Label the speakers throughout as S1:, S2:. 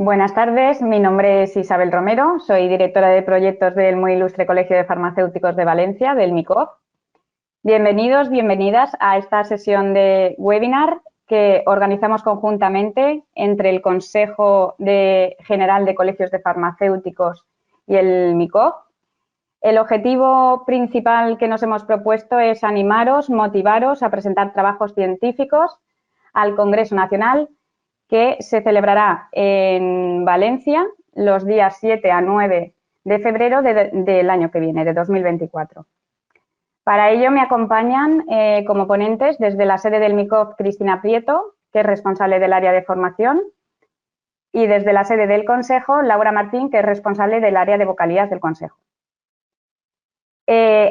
S1: Buenas tardes, mi nombre es Isabel Romero, soy directora de proyectos del muy ilustre Colegio de Farmacéuticos de Valencia, del MICOF. Bienvenidos, bienvenidas a esta sesión de webinar que organizamos conjuntamente entre el Consejo General de Colegios de Farmacéuticos y el MICOF. El objetivo principal que nos hemos propuesto es animaros, motivaros a presentar trabajos científicos al Congreso Nacional que se celebrará en Valencia los días 7 a 9 de febrero del año que viene, de 2024. Para ello me acompañan como ponentes desde la sede del MICOF Cristina Prieto, que es responsable del área de formación, y desde la sede del Consejo Laura Martín, que es responsable del área de vocalías del Consejo.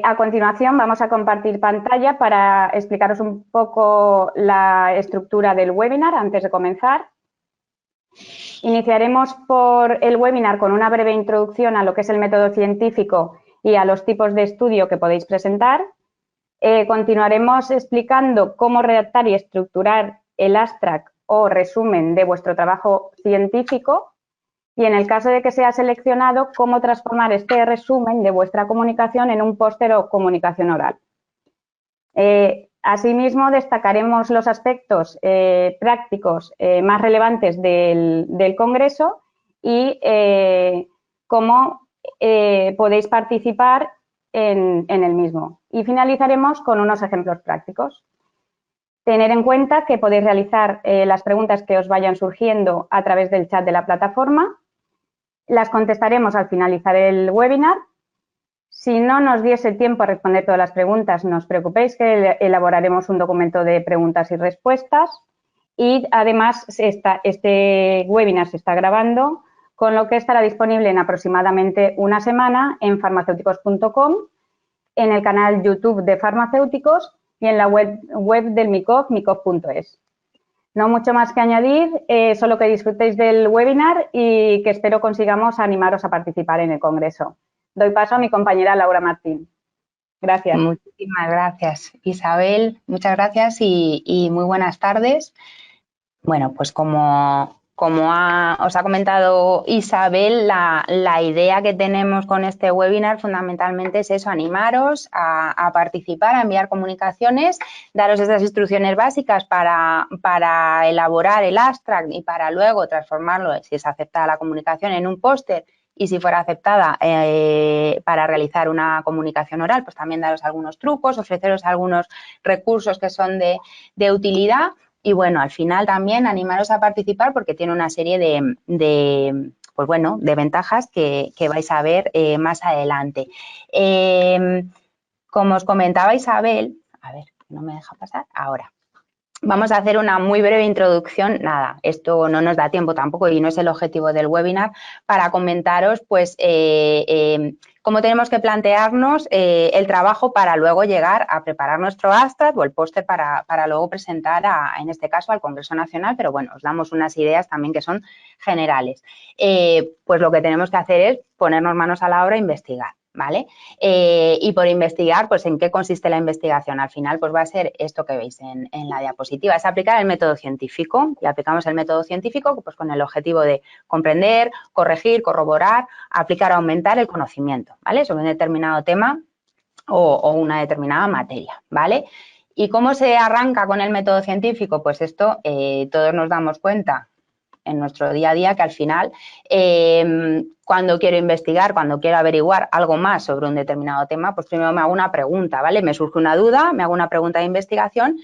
S1: A continuación vamos a compartir pantalla para explicaros un poco la estructura del webinar antes de comenzar. Iniciaremos por el webinar con una breve introducción a lo que es el método científico y a los tipos de estudio que podéis presentar. Continuaremos explicando cómo redactar y estructurar el abstract o resumen de vuestro trabajo científico y, en el caso de que sea seleccionado, cómo transformar este resumen de vuestra comunicación en un póster o comunicación oral. Asimismo, destacaremos los aspectos prácticos más relevantes del Congreso y cómo podéis participar en el mismo. Y finalizaremos con unos ejemplos prácticos. Tener en cuenta que podéis realizar las preguntas que os vayan surgiendo a través del chat de la plataforma. Las contestaremos al finalizar el webinar. Si no nos diese tiempo a responder todas las preguntas, no os preocupéis que elaboraremos un documento de preguntas y respuestas y además este webinar se está grabando, con lo que estará disponible en aproximadamente una semana en farmacéuticos.com, en el canal YouTube de Farmacéuticos y en la web del MICOF, micof.es. No mucho más que añadir, solo que disfrutéis del webinar y que espero consigamos animaros a participar en el Congreso. Doy paso a mi compañera Laura Martín. Gracias.
S2: Muchísimas gracias, Isabel. Muchas gracias y muy buenas tardes. Bueno, pues como os ha comentado Isabel, la idea que tenemos con este webinar fundamentalmente es eso, animaros a participar, a enviar comunicaciones, daros estas instrucciones básicas para elaborar el abstract y para luego transformarlo, si es aceptada la comunicación, en un póster. Y si fuera aceptada para realizar una comunicación oral, pues también daros algunos trucos, ofreceros algunos recursos que son de utilidad. Y bueno, al final también animaros a participar porque tiene una serie de ventajas que vais a ver más adelante. Como os comentaba Isabel, a ver, no me deja pasar, ahora. Vamos a hacer una muy breve introducción, nada, esto no nos da tiempo tampoco y no es el objetivo del webinar, para comentaros pues cómo tenemos que plantearnos el trabajo para luego llegar a preparar nuestro abstract o el póster para luego presentar, en este caso, al Congreso Nacional, pero bueno, os damos unas ideas también que son generales. Pues lo que tenemos que hacer es ponernos manos a la obra e investigar. ¿Vale? Y por investigar, pues ¿en qué consiste la investigación? Al final, pues va a ser esto que veis en la diapositiva, es aplicar el método científico y aplicamos el método científico pues con el objetivo de comprender, corregir, corroborar, aplicar o aumentar el conocimiento, ¿vale? Sobre un determinado tema o una determinada materia, ¿vale? ¿Y cómo se arranca con el método científico? Pues esto todos nos damos cuenta en nuestro día a día que al final cuando quiero investigar, cuando quiero averiguar algo más sobre un determinado tema, pues primero me hago una pregunta, ¿vale? Me surge una duda, me hago una pregunta de investigación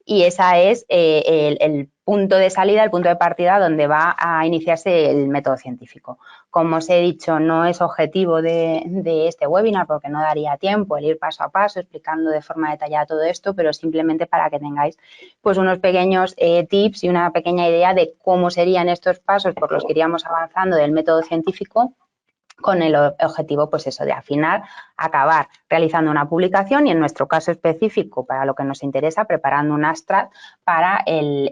S2: y esa es el punto de salida, el punto de partida donde va a iniciarse el método científico. Como os he dicho, no es objetivo de este webinar porque no daría tiempo el ir paso a paso explicando de forma detallada todo esto, pero simplemente para que tengáis pues unos pequeños tips y una pequeña idea de cómo serían estos pasos por los que iríamos avanzando del método científico con el objetivo, pues eso, de afinar, acabar realizando una publicación y en nuestro caso específico, para lo que nos interesa, preparando un abstract para el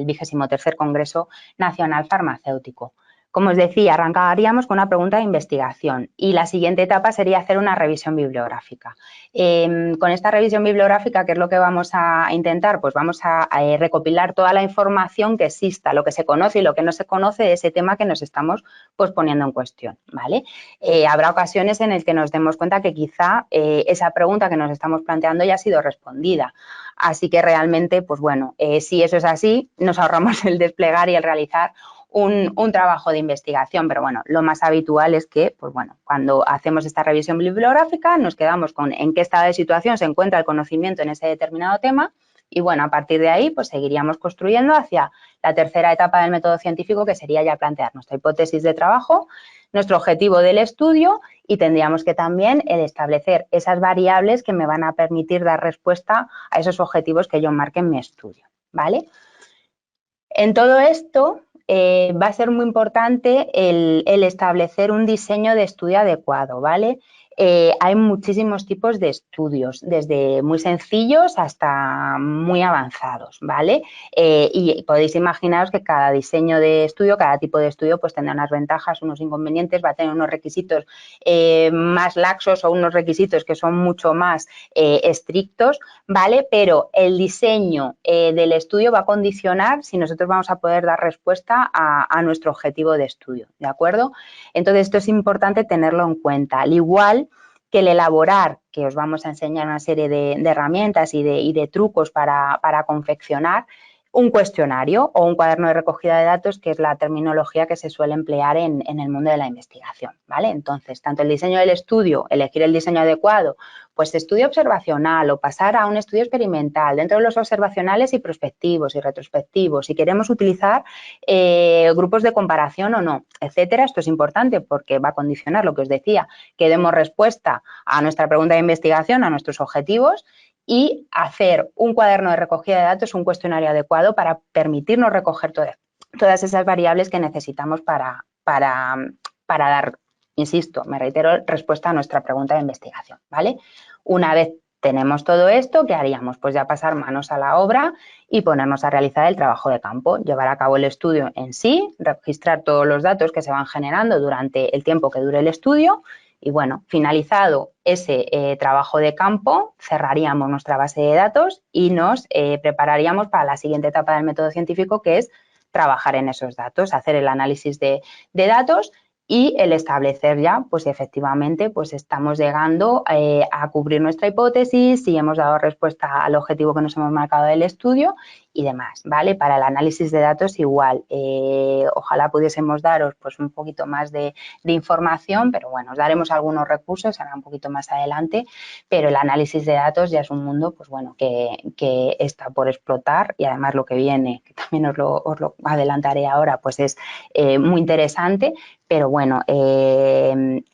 S2: 23º Congreso Nacional Farmacéutico. Como os decía, arrancaríamos con una pregunta de investigación y la siguiente etapa sería hacer una revisión bibliográfica. Con esta revisión bibliográfica, ¿qué es lo que vamos a intentar? Pues vamos a recopilar toda la información que exista, lo que se conoce y lo que no se conoce de ese tema que nos estamos pues, poniendo en cuestión, ¿vale? Habrá ocasiones en las que nos demos cuenta que quizá esa pregunta que nos estamos planteando ya ha sido respondida. Así que realmente, pues bueno, si eso es así, nos ahorramos el desplegar y el realizar un trabajo de investigación, pero bueno, lo más habitual es que, pues bueno, cuando hacemos esta revisión bibliográfica nos quedamos con en qué estado de situación se encuentra el conocimiento en ese determinado tema y bueno, a partir de ahí pues seguiríamos construyendo hacia la tercera etapa del método científico, que sería ya plantear nuestra hipótesis de trabajo, nuestro objetivo del estudio y tendríamos que también el establecer esas variables que me van a permitir dar respuesta a esos objetivos que yo marque en mi estudio, ¿vale? En todo esto va a ser muy importante el establecer un diseño de estudio adecuado, ¿vale? Hay muchísimos tipos de estudios, desde muy sencillos hasta muy avanzados, ¿vale? Y podéis imaginaros que cada diseño de estudio, cada tipo de estudio, pues tendrá unas ventajas, unos inconvenientes, va a tener unos requisitos más laxos o unos requisitos que son mucho más estrictos, ¿vale? Pero el diseño del estudio va a condicionar si nosotros vamos a poder dar respuesta a nuestro objetivo de estudio, ¿de acuerdo? Entonces, esto es importante tenerlo en cuenta. Al igual que el elaborar, que os vamos a enseñar una serie de herramientas y de trucos para confeccionar un cuestionario o un cuaderno de recogida de datos, que es la terminología que se suele emplear en el mundo de la investigación, ¿vale? Entonces, tanto el diseño del estudio, elegir el diseño adecuado, pues estudio observacional o pasar a un estudio experimental, dentro de los observacionales y prospectivos y retrospectivos, si queremos utilizar grupos de comparación o no, etcétera. Esto es importante porque va a condicionar lo que os decía, que demos respuesta a nuestra pregunta de investigación, a nuestros objetivos y hacer un cuaderno de recogida de datos, un cuestionario adecuado para permitirnos recoger todas esas variables que necesitamos para dar, insisto, me reitero, respuesta a nuestra pregunta de investigación, ¿vale? Una vez tenemos todo esto, ¿qué haríamos? Pues ya pasar manos a la obra y ponernos a realizar el trabajo de campo, llevar a cabo el estudio en sí, registrar todos los datos que se van generando durante el tiempo que dure el estudio y, bueno, finalizado ese trabajo de campo, cerraríamos nuestra base de datos y nos prepararíamos para la siguiente etapa del método científico, que es trabajar en esos datos, hacer el análisis de datos y el establecer ya, pues efectivamente, pues estamos llegando a cubrir nuestra hipótesis, si hemos dado respuesta al objetivo que nos hemos marcado del estudio y demás, ¿vale? Para el análisis de datos igual, ojalá pudiésemos daros pues un poquito más de información, pero bueno, os daremos algunos recursos, ahora un poquito más adelante, pero el análisis de datos ya es un mundo, pues bueno, que está por explotar y además lo que viene, que también os lo adelantaré ahora, pues es muy interesante, pero bueno,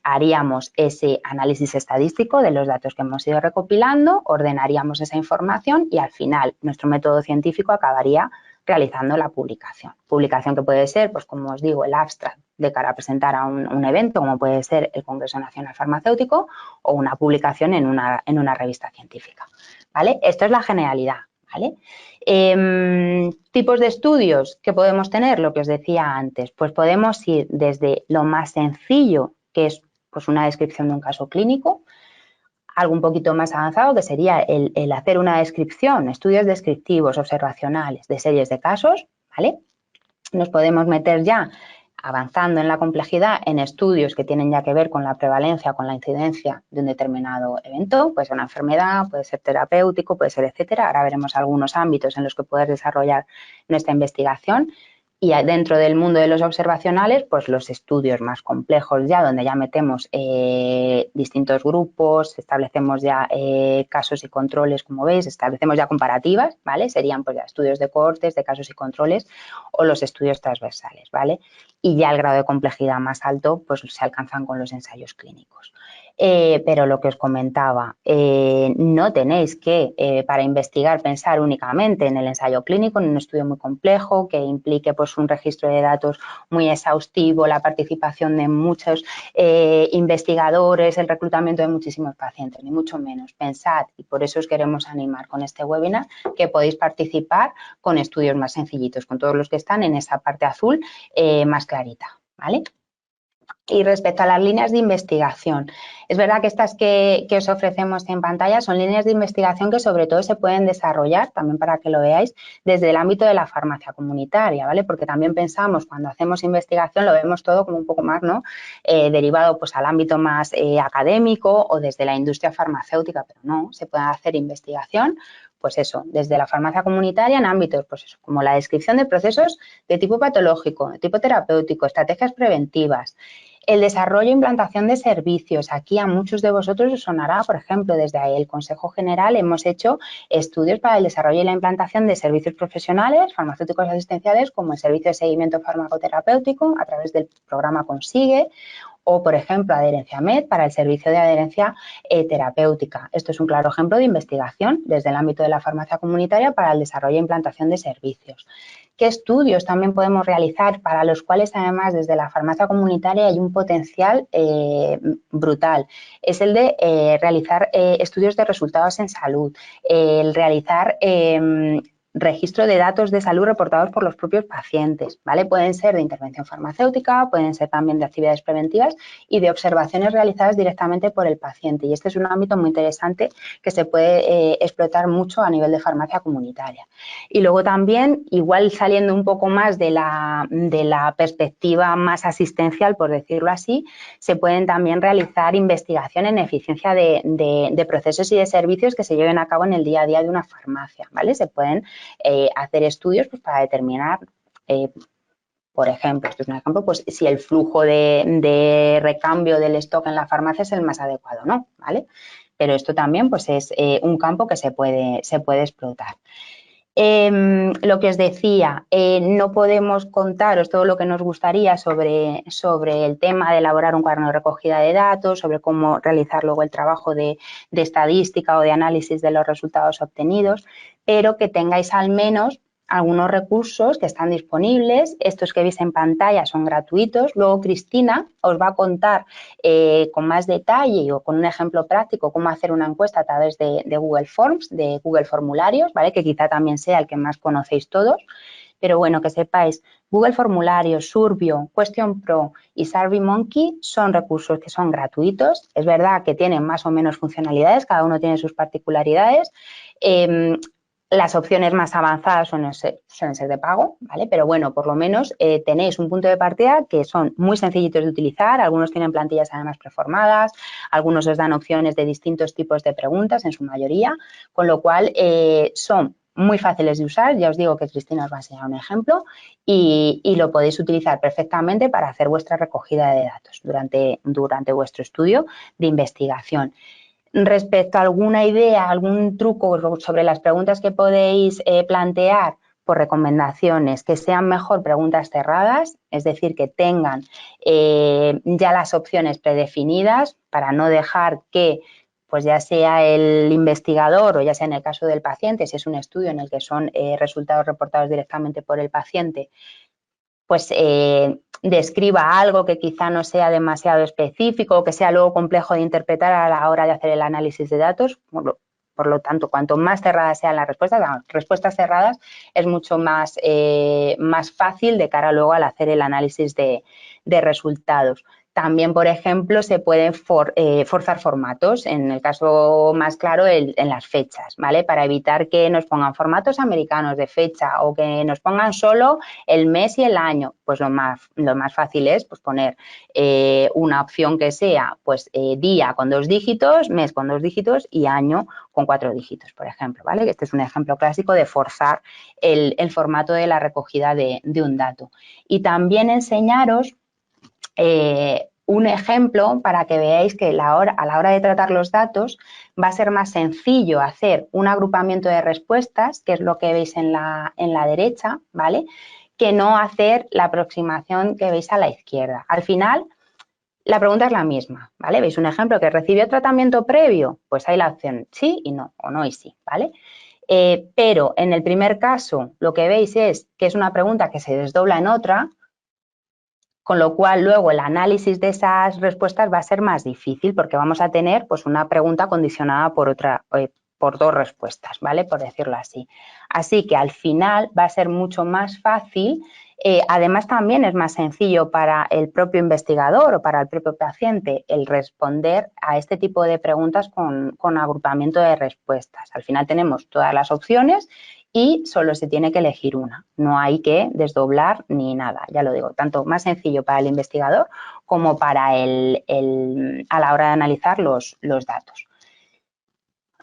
S2: haríamos ese análisis estadístico de los datos que hemos ido recopilando, ordenaríamos esa información y al final nuestro método científico acabaría realizando la publicación. Publicación que puede ser, pues como os digo, el abstract de cara a presentar a un evento, como puede ser el Congreso Nacional Farmacéutico o una publicación en una revista científica, ¿vale? Esto es la generalidad, ¿vale? Tipos de estudios que podemos tener, lo que os decía antes, pues podemos ir desde lo más sencillo, que es pues una descripción de un caso clínico, algo un poquito más avanzado, que sería el hacer una descripción, estudios descriptivos, observacionales de series de casos, ¿vale? Nos podemos meter ya avanzando en la complejidad en estudios que tienen ya que ver con la prevalencia, con la incidencia de un determinado evento, puede ser una enfermedad, puede ser terapéutico, puede ser etcétera. Ahora veremos algunos ámbitos en los que poder desarrollar nuestra investigación. Y dentro del mundo de los observacionales, pues los estudios más complejos ya, donde ya metemos distintos grupos, establecemos ya casos y controles, como veis, establecemos ya comparativas, ¿vale? Serían pues ya estudios de cohortes, de casos y controles o los estudios transversales, ¿vale? Y ya el grado de complejidad más alto, pues se alcanzan con los ensayos clínicos. Pero lo que os comentaba, no tenéis que, para investigar, pensar únicamente en el ensayo clínico, en un estudio muy complejo que implique pues, un registro de datos muy exhaustivo, la participación de muchos investigadores, el reclutamiento de muchísimos pacientes, ni mucho menos. Pensad, y por eso os queremos animar con este webinar, que podéis participar con estudios más sencillitos, con todos los que están en esa parte azul más clarita, ¿vale? Y respecto a las líneas de investigación, es verdad que estas que os ofrecemos en pantalla son líneas de investigación que sobre todo se pueden desarrollar, también para que lo veáis, desde el ámbito de la farmacia comunitaria, ¿vale? Porque también pensamos, cuando hacemos investigación, lo vemos todo como un poco más, ¿no? Derivado pues al ámbito más académico o desde la industria farmacéutica, pero no, se puede hacer investigación, pues eso, desde la farmacia comunitaria en ámbitos, pues eso, como la descripción de procesos de tipo patológico, de tipo terapéutico, estrategias preventivas, el desarrollo e implantación de servicios. Aquí a muchos de vosotros os sonará, por ejemplo, desde el Consejo General hemos hecho estudios para el desarrollo y la implantación de servicios profesionales, farmacéuticos asistenciales, como el servicio de seguimiento farmacoterapéutico a través del programa Consigue, o, por ejemplo, Adherencia Med para el servicio de adherencia terapéutica. Esto es un claro ejemplo de investigación desde el ámbito de la farmacia comunitaria para el desarrollo e implantación de servicios. ¿Qué estudios también podemos realizar para los cuales, además, desde la farmacia comunitaria hay un potencial brutal? Es el de realizar estudios de resultados en salud, el realizar registro de datos de salud reportados por los propios pacientes, ¿vale? Pueden ser de intervención farmacéutica, pueden ser también de actividades preventivas y de observaciones realizadas directamente por el paciente. Y este es un ámbito muy interesante que se puede explotar mucho a nivel de farmacia comunitaria. Y luego también, igual saliendo un poco más de la perspectiva más asistencial, por decirlo así, se pueden también realizar investigación en eficiencia de procesos y de servicios que se lleven a cabo en el día a día de una farmacia, ¿vale? Se pueden hacer estudios pues, para determinar, por ejemplo, esto es un ejemplo, pues si el flujo de recambio del stock en la farmacia es el más adecuado, ¿no? ¿Vale? Pero esto también pues, es un campo que se puede explotar. Lo que os decía, no podemos contaros todo lo que nos gustaría sobre el tema de elaborar un cuaderno de recogida de datos, sobre cómo realizar luego el trabajo de estadística o de análisis de los resultados obtenidos, pero que tengáis al menos algunos recursos que están disponibles. Estos que veis en pantalla son gratuitos. Luego Cristina os va a contar con más detalle o con un ejemplo práctico cómo hacer una encuesta a través de Google Forms, de Google Formularios, ¿vale? Que quizá también sea el que más conocéis todos. Pero bueno, que sepáis, Google Formularios, Surbio, Question Pro y SurveyMonkey son recursos que son gratuitos. Es verdad que tienen más o menos funcionalidades, cada uno tiene sus particularidades. Las opciones más avanzadas suelen ser de pago, ¿vale? Pero bueno, por lo menos tenéis un punto de partida que son muy sencillitos de utilizar. Algunos tienen plantillas además preformadas, algunos os dan opciones de distintos tipos de preguntas, en su mayoría, con lo cual son muy fáciles de usar. Ya os digo que Cristina os va a enseñar un ejemplo y lo podéis utilizar perfectamente para hacer vuestra recogida de datos durante vuestro estudio de investigación. Respecto a alguna idea, algún truco sobre las preguntas que podéis plantear, por recomendaciones que sean mejor preguntas cerradas, es decir, que tengan ya las opciones predefinidas para no dejar que, pues ya sea el investigador o ya sea en el caso del paciente, si es un estudio en el que son resultados reportados directamente por el paciente, pues describa algo que quizá no sea demasiado específico, que sea luego complejo de interpretar a la hora de hacer el análisis de datos. Por lo tanto, cuanto más cerradas sean las respuestas cerradas es mucho más fácil de cara luego al hacer el análisis de resultados. También, por ejemplo, se pueden forzar formatos, en el caso más claro, en las fechas, ¿vale? Para evitar que nos pongan formatos americanos de fecha o que nos pongan solo el mes y el año. Pues lo más fácil es pues, poner una opción que sea pues día con 2 dígitos, mes con 2 dígitos y año con 4 dígitos, por ejemplo, ¿vale? Este es un ejemplo clásico de forzar el formato de la recogida de un dato. Y también enseñaros un ejemplo para que veáis que a la hora de tratar los datos va a ser más sencillo hacer un agrupamiento de respuestas, que es lo que veis en la derecha, ¿vale? Que no hacer la aproximación que veis a la izquierda. Al final, la pregunta es la misma, ¿vale? ¿Veis un ejemplo que recibió tratamiento previo? Pues hay la opción sí y no, o no y sí, ¿vale? Pero en el primer caso, lo que veis es que es una pregunta que se desdobla en otra, con lo cual luego el análisis de esas respuestas va a ser más difícil porque vamos a tener pues una pregunta condicionada por otra por 2 respuestas, ¿vale? Por decirlo así. Así que al final va a ser mucho más fácil. Además, también es más sencillo para el propio investigador o para el propio paciente el responder a este tipo de preguntas con agrupamiento de respuestas. Al final tenemos todas las opciones y solo se tiene que elegir una. No hay que desdoblar ni nada, ya lo digo, tanto más sencillo para el investigador como para a la hora de analizar los datos.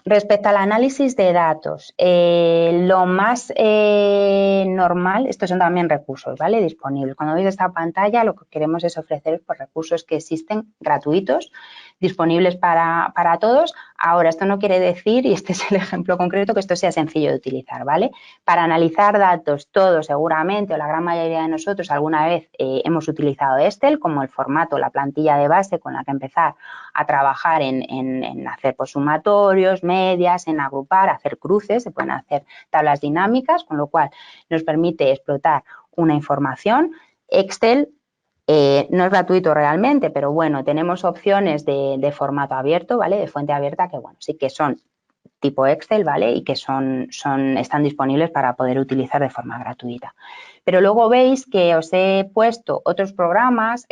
S2: Respecto al análisis de datos, lo más normal, estos son también recursos, ¿vale? Disponibles. Cuando veis esta pantalla, lo que queremos es ofrecer pues, recursos que existen gratuitos, disponibles para todos. Ahora, esto no quiere decir, y este es el ejemplo concreto, que esto sea sencillo de utilizar, ¿vale? Para analizar datos, todos seguramente, o la gran mayoría de nosotros, alguna vez hemos utilizado Excel como el formato, la plantilla de base con la que empezar a trabajar en hacer pues, sumatorios, medias, en agrupar, hacer cruces, se pueden hacer tablas dinámicas, con lo cual nos permite explotar una información. Excel no es gratuito realmente, pero bueno, tenemos opciones de formato abierto, ¿vale? De fuente abierta que, bueno, sí que son tipo Excel, ¿vale? Y que están disponibles para poder utilizar de forma gratuita. Pero luego veis que os he puesto otros programas,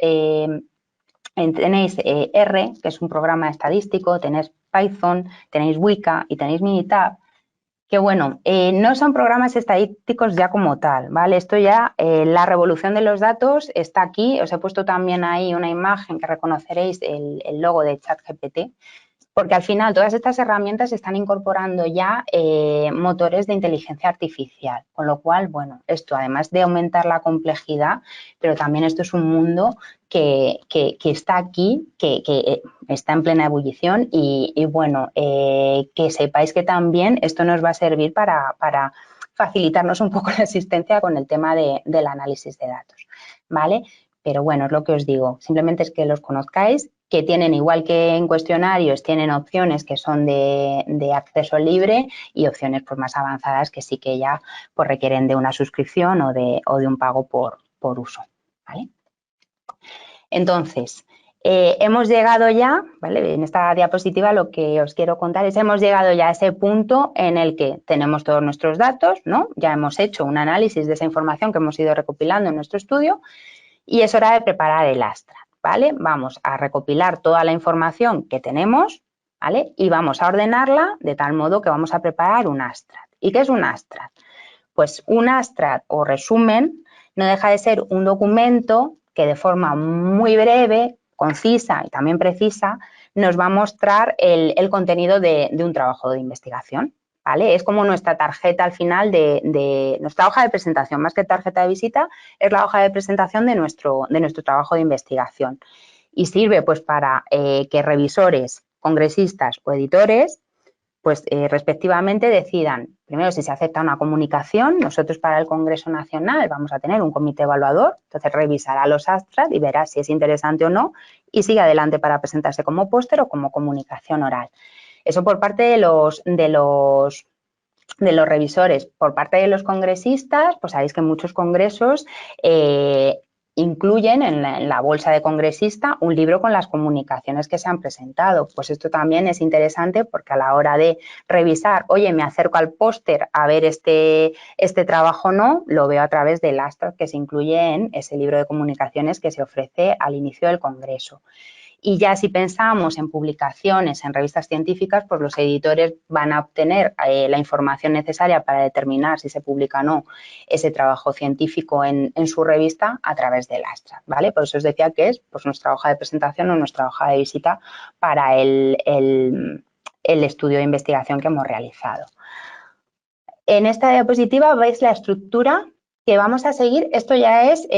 S2: tenéis R, que es un programa estadístico, tenéis Python, tenéis Weka y tenéis Minitab, que bueno, no son programas estadísticos ya como tal, ¿vale? Esto ya, la revolución de los datos está aquí. Os he puesto también ahí una imagen que reconoceréis el logo de ChatGPT, porque al final todas estas herramientas están incorporando ya motores de inteligencia artificial, con lo cual, bueno, esto además de aumentar la complejidad, pero también esto es un mundo que está aquí, que está en plena ebullición y bueno, que sepáis que también esto nos va a servir para facilitarnos un poco la asistencia con el tema del análisis de datos, ¿vale? Pero bueno, es lo que os digo, simplemente es que los conozcáis, que tienen, igual que en cuestionarios, tienen opciones que son de acceso libre y opciones pues, más avanzadas que sí que ya pues, requieren de una suscripción o de un pago por uso, ¿vale? Entonces, hemos llegado ya, ¿vale? En esta diapositiva lo que os quiero contar es hemos llegado ya a ese punto en el que tenemos todos nuestros datos, ¿no? Ya hemos hecho un análisis de esa información que hemos ido recopilando en nuestro estudio y es hora de preparar el abstract, ¿vale? Vamos a recopilar toda la información que tenemos, ¿vale? Y vamos a ordenarla de tal modo que vamos a preparar un abstract. ¿Y qué es un abstract? Pues un abstract o resumen no deja de ser un documento que de forma muy breve, concisa y también precisa nos va a mostrar el contenido de un trabajo de investigación, ¿vale? Es como nuestra tarjeta al final de nuestra hoja de presentación, más que tarjeta de visita, es la hoja de presentación de nuestro trabajo de investigación. Y sirve pues para que revisores, congresistas o editores pues respectivamente decidan, primero si se acepta una comunicación, nosotros para el Congreso Nacional vamos a tener un comité evaluador, entonces revisará los abstracts y verá si es interesante o no y sigue adelante para presentarse como póster o como comunicación oral. Eso por parte de los revisores. Por parte de los congresistas, pues sabéis que muchos congresos incluyen en la bolsa de congresista un libro con las comunicaciones que se han presentado. Pues esto también es interesante porque a la hora de revisar, oye, me acerco al póster a ver este trabajo o no, lo veo a través del abstract que se incluye en ese libro de comunicaciones que se ofrece al inicio del congreso. Y ya si pensamos en publicaciones, en revistas científicas, pues los editores van a obtener la información necesaria para determinar si se publica o no ese trabajo científico en su revista a través del abstract, ¿vale? Por eso os decía que es pues, nuestra hoja de presentación o nuestra hoja de visita para el estudio de investigación que hemos realizado. En esta diapositiva veis la estructura que vamos a seguir. Esto ya es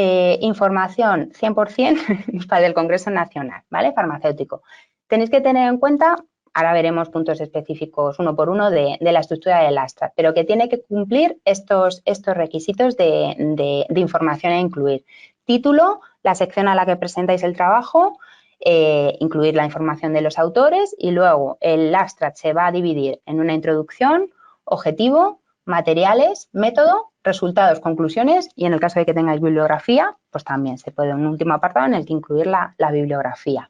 S2: información 100% para el Congreso Nacional, ¿vale? Farmacéutico. Tenéis que tener en cuenta, ahora veremos puntos específicos uno por uno de la estructura del abstract, pero que tiene que cumplir estos requisitos de información a incluir. Título, la sección a la que presentáis el trabajo, incluir la información de los autores y luego el abstract se va a dividir en una introducción, objetivo, materiales, método, resultados, conclusiones y en el caso de que tengáis bibliografía, pues también se puede un último apartado en el que incluir la bibliografía.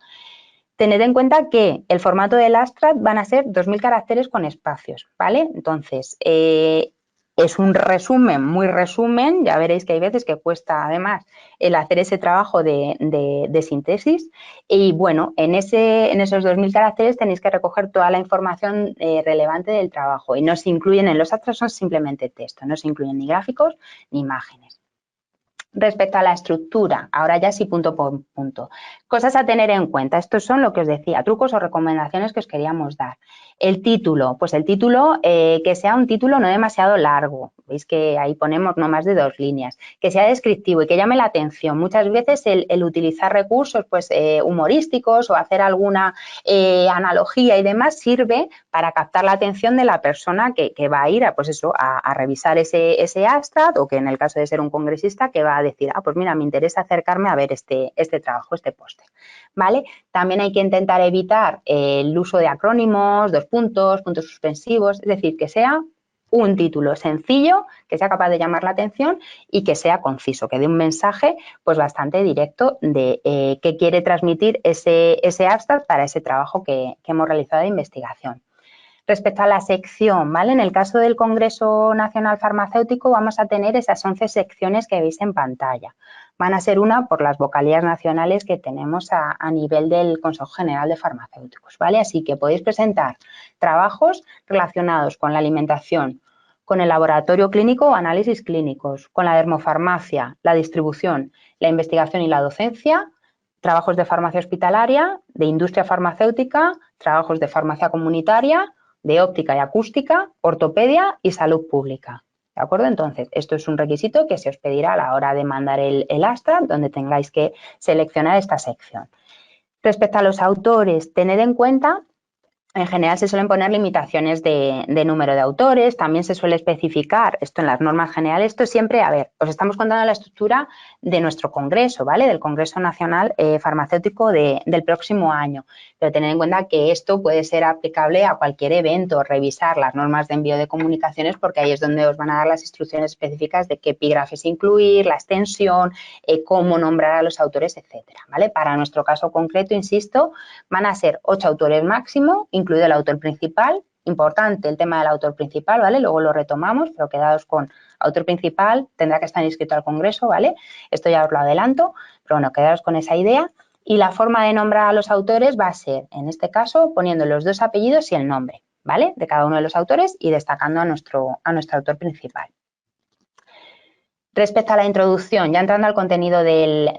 S2: Tened en cuenta que el formato del abstract van a ser 2000 caracteres con espacios, ¿vale? Entonces, es un resumen, muy resumen, ya veréis que hay veces que cuesta además el hacer ese trabajo de síntesis y bueno, en esos 2000 caracteres tenéis que recoger toda la información relevante del trabajo y no se incluyen en los abstracts, son simplemente texto, no se incluyen ni gráficos ni imágenes. Respecto a la estructura, ahora ya sí punto por punto. Cosas a tener en cuenta, estos son lo que os decía, trucos o recomendaciones que os queríamos dar. El título, pues el título que sea un título no demasiado largo, veis que ahí ponemos no más de 2 líneas, que sea descriptivo y que llame la atención. Muchas veces el utilizar recursos pues humorísticos o hacer alguna analogía y demás sirve para captar la atención de la persona que va a ir a, pues eso, a revisar ese abstract o que en el caso de ser un congresista que va a decir, pues mira, me interesa acercarme a ver este trabajo, este póster, ¿vale? También hay que intentar evitar el uso de acrónimos, puntos suspensivos, es decir, que sea un título sencillo, que sea capaz de llamar la atención y que sea conciso, que dé un mensaje pues bastante directo de qué quiere transmitir ese abstract para ese trabajo que hemos realizado de investigación. Respecto a la sección, ¿vale? En el caso del Congreso Nacional Farmacéutico vamos a tener esas 11 secciones que veis en pantalla. Van a ser una por las vocalías nacionales que tenemos a nivel del Consejo General de Farmacéuticos, ¿vale? Así que podéis presentar trabajos relacionados con la alimentación, con el laboratorio clínico o análisis clínicos, con la dermofarmacia, la distribución, la investigación y la docencia, trabajos de farmacia hospitalaria, de industria farmacéutica, trabajos de farmacia comunitaria, de óptica y acústica, ortopedia y salud pública. ¿De acuerdo? Entonces, esto es un requisito que se os pedirá a la hora de mandar el abstract, donde tengáis que seleccionar esta sección. Respecto a los autores, tened en cuenta, en general se suelen poner limitaciones de número de autores, también se suele especificar esto en las normas generales, esto siempre, a ver, os estamos contando la estructura de nuestro congreso, ¿vale? Del Congreso Nacional Farmacéutico del próximo año, pero tened en cuenta que esto puede ser aplicable a cualquier evento, revisar las normas de envío de comunicaciones porque ahí es donde os van a dar las instrucciones específicas de qué epígrafes incluir, la extensión, cómo nombrar a los autores, etcétera, ¿vale? Para nuestro caso concreto, insisto, van a ser 8 autores máximo, incluido el autor principal. Importante el tema del autor principal, ¿vale? Luego lo retomamos, pero quedaos con autor principal, tendrá que estar inscrito al congreso, ¿vale? Esto ya os lo adelanto, pero bueno, quedaos con esa idea. Y la forma de nombrar a los autores va a ser, en este caso, poniendo los 2 apellidos y el nombre, ¿vale? De cada uno de los autores y destacando a nuestro autor principal. Respecto a la introducción, ya entrando al contenido del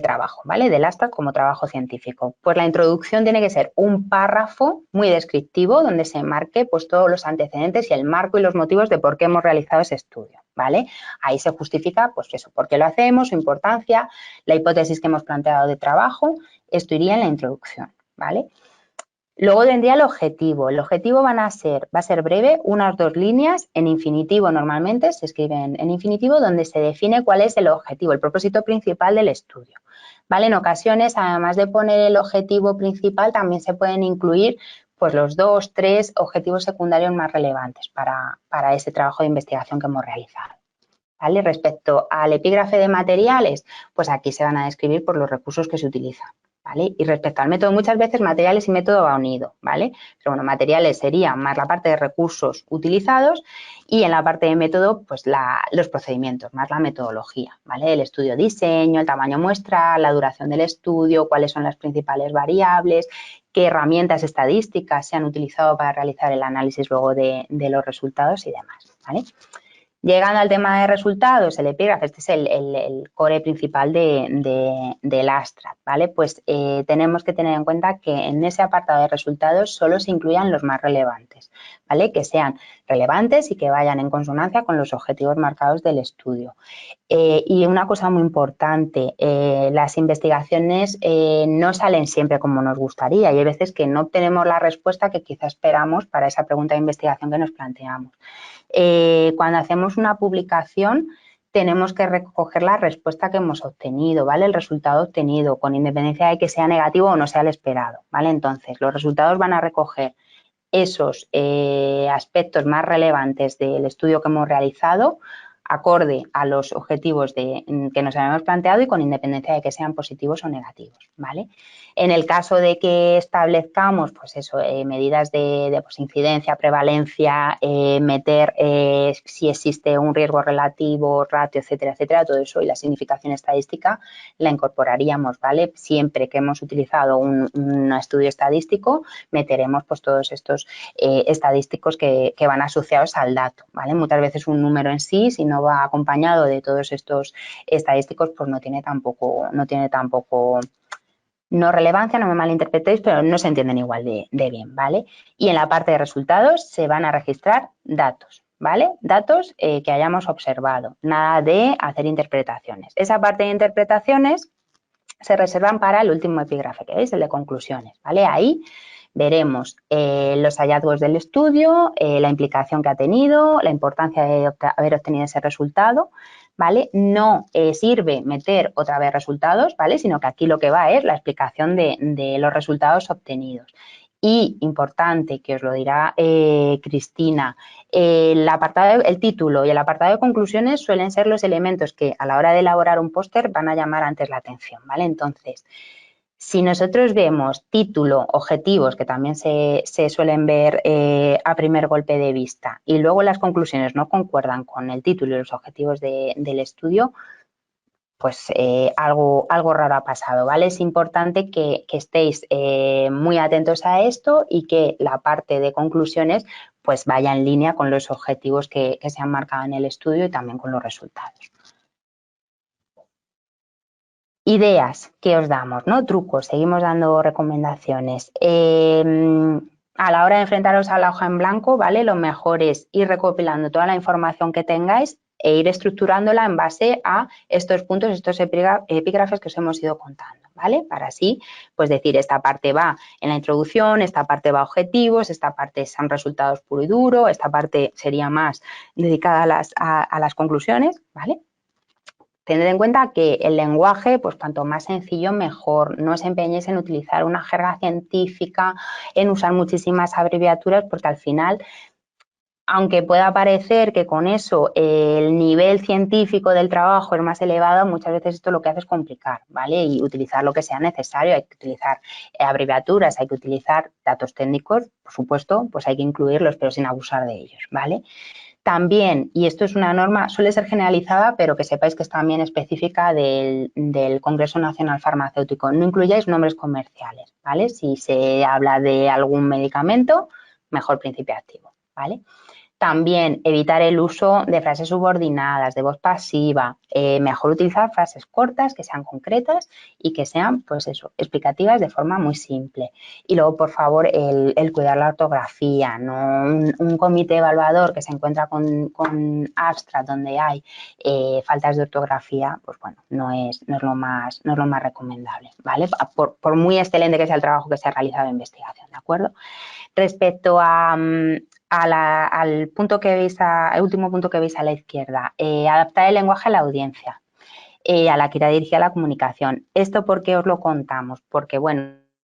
S2: trabajo, ¿vale? Del abstract como trabajo científico. Pues la introducción tiene que ser un párrafo muy descriptivo donde se marque pues todos los antecedentes y el marco y los motivos de por qué hemos realizado ese estudio, ¿vale? Ahí se justifica pues eso, por qué lo hacemos, su importancia, la hipótesis que hemos planteado de trabajo, esto iría en la introducción, ¿vale? Luego tendría el objetivo. El objetivo va a ser breve, unas 2 líneas, en infinitivo normalmente, se escribe en infinitivo, donde se define cuál es el objetivo, el propósito principal del estudio. ¿Vale? En ocasiones, además de poner el objetivo principal, también se pueden incluir pues los 2, 3 objetivos secundarios más relevantes para ese trabajo de investigación que hemos realizado. ¿Vale? Respecto al epígrafe de materiales, pues aquí se van a describir por los recursos que se utilizan. ¿Vale? Y respecto al método, muchas veces materiales y método va unido, ¿vale? Pero bueno, materiales sería más la parte de recursos utilizados y en la parte de método, pues los procedimientos, más la metodología, ¿vale? El estudio diseño, el tamaño muestral, la duración del estudio, cuáles son las principales variables, qué herramientas estadísticas se han utilizado para realizar el análisis luego de los resultados y demás, ¿vale? Llegando al tema de resultados, el epígrafe, este es el core principal del abstract, ¿vale? Pues tenemos que tener en cuenta que en ese apartado de resultados solo se incluyan los más relevantes, ¿vale? Que sean relevantes y que vayan en consonancia con los objetivos marcados del estudio. Y una cosa muy importante, las investigaciones no salen siempre como nos gustaría y hay veces que no obtenemos la respuesta que quizá esperamos para esa pregunta de investigación que nos planteamos. Cuando hacemos una publicación tenemos que recoger la respuesta que hemos obtenido, ¿vale? El resultado obtenido, con independencia de que sea negativo o no sea el esperado, ¿vale? Entonces, los resultados van a recoger esos aspectos más relevantes del estudio que hemos realizado, acorde a los objetivos que nos habíamos planteado y con independencia de que sean positivos o negativos, ¿vale? En el caso de que establezcamos, pues eso, medidas de pues, incidencia, prevalencia, meter si existe un riesgo relativo, ratio, etcétera, etcétera, todo eso y la significación estadística la incorporaríamos, ¿vale? Siempre que hemos utilizado un estudio estadístico, meteremos pues todos estos estadísticos que van asociados al dato, ¿vale? Muchas veces un número en sí, si no va acompañado de todos estos estadísticos, pues no tiene tampoco no relevancia, no me malinterpretéis, pero no se entienden igual de bien, ¿vale? Y en la parte de resultados se van a registrar datos, ¿vale? Datos que hayamos observado, nada de hacer interpretaciones. Esa parte de interpretaciones se reservan para el último epígrafe que veis, el de conclusiones, ¿vale? Ahí veremos los hallazgos del estudio, la implicación que ha tenido, la importancia de haber obtenido ese resultado, ¿vale? No sirve meter otra vez resultados, ¿vale? Sino que aquí lo que va es la explicación de los resultados obtenidos. Y importante, que os lo dirá Cristina, el título y el apartado de conclusiones suelen ser los elementos que a la hora de elaborar un póster van a llamar antes la atención, ¿vale? Entonces, si nosotros vemos título, objetivos, que también se suelen ver a primer golpe de vista, y luego las conclusiones no concuerdan con el título y los objetivos del estudio, pues algo raro ha pasado, ¿vale? Es importante que estéis muy atentos a esto y que la parte de conclusiones pues vaya en línea con los objetivos que se han marcado en el estudio y también con los resultados. Ideas que os damos, ¿no? Trucos, seguimos dando recomendaciones. A la hora de enfrentaros a la hoja en blanco, ¿vale? Lo mejor es ir recopilando toda la información que tengáis e ir estructurándola en base a estos puntos, estos epígrafes que os hemos ido contando, ¿vale? Para así, pues decir, esta parte va en la introducción, esta parte va a objetivos, esta parte son resultados puro y duro, esta parte sería más dedicada a las conclusiones, ¿vale? Tened en cuenta que el lenguaje, pues cuanto más sencillo, mejor. No os empeñéis en utilizar una jerga científica, en usar muchísimas abreviaturas, porque al final, aunque pueda parecer que con eso el nivel científico del trabajo es más elevado, muchas veces esto lo que hace es complicar, ¿vale? Y utilizar lo que sea necesario. Hay que utilizar abreviaturas, hay que utilizar datos técnicos, por supuesto, pues hay que incluirlos, pero sin abusar de ellos, ¿vale? También, y esto es una norma, suele ser generalizada, pero que sepáis que es también específica del Congreso Nacional Farmacéutico. No incluyáis nombres comerciales, ¿vale? Si se habla de algún medicamento, mejor principio activo, ¿vale? También evitar el uso de frases subordinadas, de voz pasiva, mejor utilizar frases cortas, que sean concretas y que sean, pues eso, explicativas de forma muy simple. Y luego, por favor, el cuidar la ortografía, no un comité evaluador que se encuentra con abstract donde hay faltas de ortografía, pues bueno, no es lo más recomendable, ¿vale? Por muy excelente que sea el trabajo que se ha realizado de investigación, ¿de acuerdo? Respecto al punto que veis, el último punto que veis a la izquierda, adaptar el lenguaje a la audiencia, a la que irá dirigida la comunicación. ¿Esto por qué os lo contamos? Porque, bueno,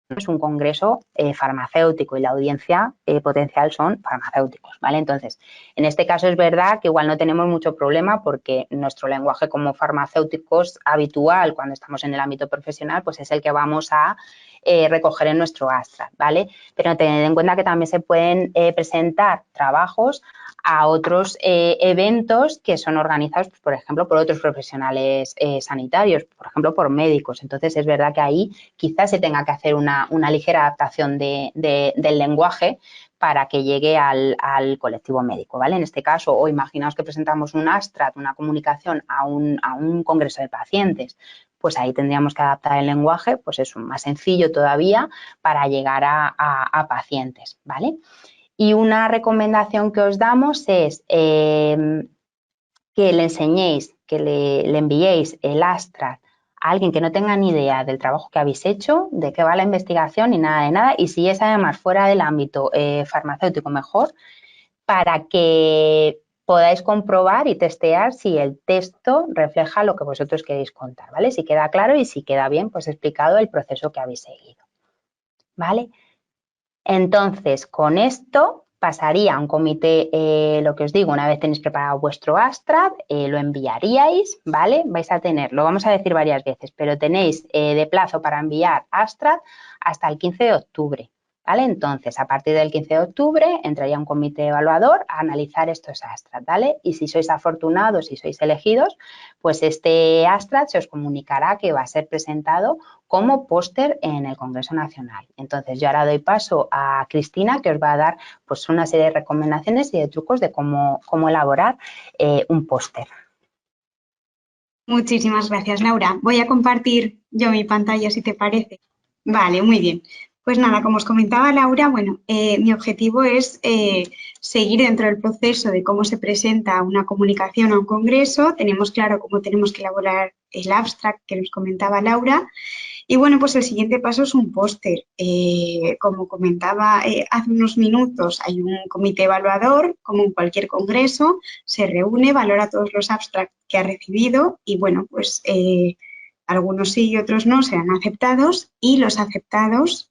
S2: es un congreso farmacéutico y la audiencia potencial son farmacéuticos, ¿vale? Entonces, en este caso es verdad que igual no tenemos mucho problema porque nuestro lenguaje como farmacéuticos habitual cuando estamos en el ámbito profesional, pues es el que vamos a recoger en nuestro abstract, ¿vale? Pero tened en cuenta que también se pueden presentar trabajos a otros eventos que son organizados, pues, por ejemplo, por otros profesionales sanitarios, por ejemplo, por médicos. Entonces, es verdad que ahí quizás se tenga que hacer una ligera adaptación del lenguaje para que llegue al colectivo médico, ¿vale? En este caso, o imaginaos que presentamos un abstract, una comunicación a un congreso de pacientes, pues ahí tendríamos que adaptar el lenguaje, pues es más sencillo todavía para llegar a pacientes, ¿vale? Y una recomendación que os damos es que le enseñéis, que le enviéis el abstract a alguien que no tenga ni idea del trabajo que habéis hecho, de qué va la investigación ni nada de nada, y si es además fuera del ámbito farmacéutico mejor, para que podáis comprobar y testear si el texto refleja lo que vosotros queréis contar, ¿vale? Si queda claro y si queda bien, pues explicado el proceso que habéis seguido, ¿vale? Entonces, con esto pasaría a un comité, lo que os digo, una vez tenéis preparado vuestro abstract, lo enviaríais, ¿vale? Vais a tener, lo vamos a decir varias veces, pero tenéis de plazo para enviar abstract hasta el 15 de octubre, ¿vale? Entonces, a partir del 15 de octubre entraría un comité evaluador a analizar estos abstracts, ¿vale? Y si sois afortunados, si sois elegidos, pues este abstract se os comunicará que va a ser presentado como póster en el Congreso Nacional. Entonces, yo ahora doy paso a Cristina, que os va a dar pues una serie de recomendaciones y de trucos de cómo elaborar un póster.
S3: Muchísimas gracias, Laura. Voy a compartir yo mi pantalla, si te parece. Vale, muy bien. Pues nada, como os comentaba Laura, bueno, mi objetivo es seguir dentro del proceso de cómo se presenta una comunicación a un congreso. Tenemos claro cómo tenemos que elaborar el abstract que nos comentaba Laura. Y bueno, pues el siguiente paso es un póster. Como comentaba hace unos minutos, hay un comité evaluador, como en cualquier congreso, se reúne, valora todos los abstracts que ha recibido y bueno, pues algunos sí y otros no serán aceptados y los aceptados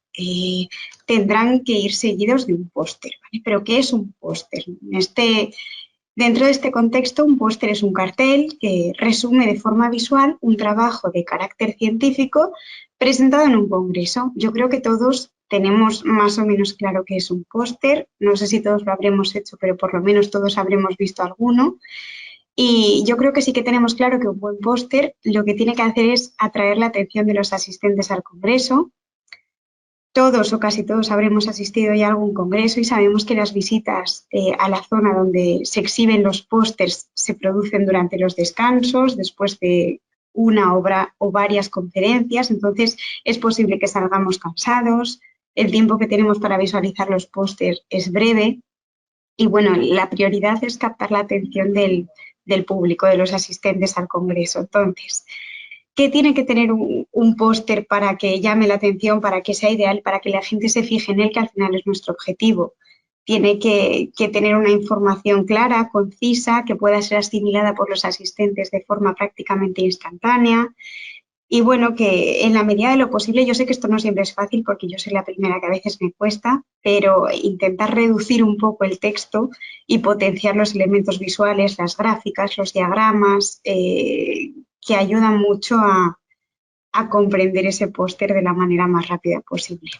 S3: tendrán que ir seguidos de un póster, ¿vale? ¿Pero qué es un póster? Dentro de este contexto, un póster es un cartel que resume de forma visual un trabajo de carácter científico presentado en un congreso. Yo creo que todos tenemos más o menos claro qué es un póster. No sé si todos lo habremos hecho, pero por lo menos todos habremos visto alguno. Y yo creo que sí que tenemos claro que un buen póster lo que tiene que hacer es atraer la atención de los asistentes al congreso. Todos o casi todos habremos asistido ya a algún congreso y sabemos que las visitas a la zona donde se exhiben los pósters se producen durante los descansos, después de una obra o varias conferencias, entonces es posible que salgamos cansados, el tiempo que tenemos para visualizar los pósters es breve y bueno, la prioridad es captar la atención del público, de los asistentes al congreso. Entonces, ¿qué tiene que tener un póster para que llame la atención, para que sea ideal, para que la gente se fije en él, que al final es nuestro objetivo? Tiene que tener una información clara, concisa, que pueda ser asimilada por los asistentes de forma prácticamente instantánea. Y bueno, que en la medida de lo posible, yo sé que esto no siempre es fácil porque yo soy la primera que a veces me cuesta, pero intentar reducir un poco el texto y potenciar los elementos visuales, las gráficas, los diagramas, que ayudan mucho a comprender ese póster de la manera más rápida posible.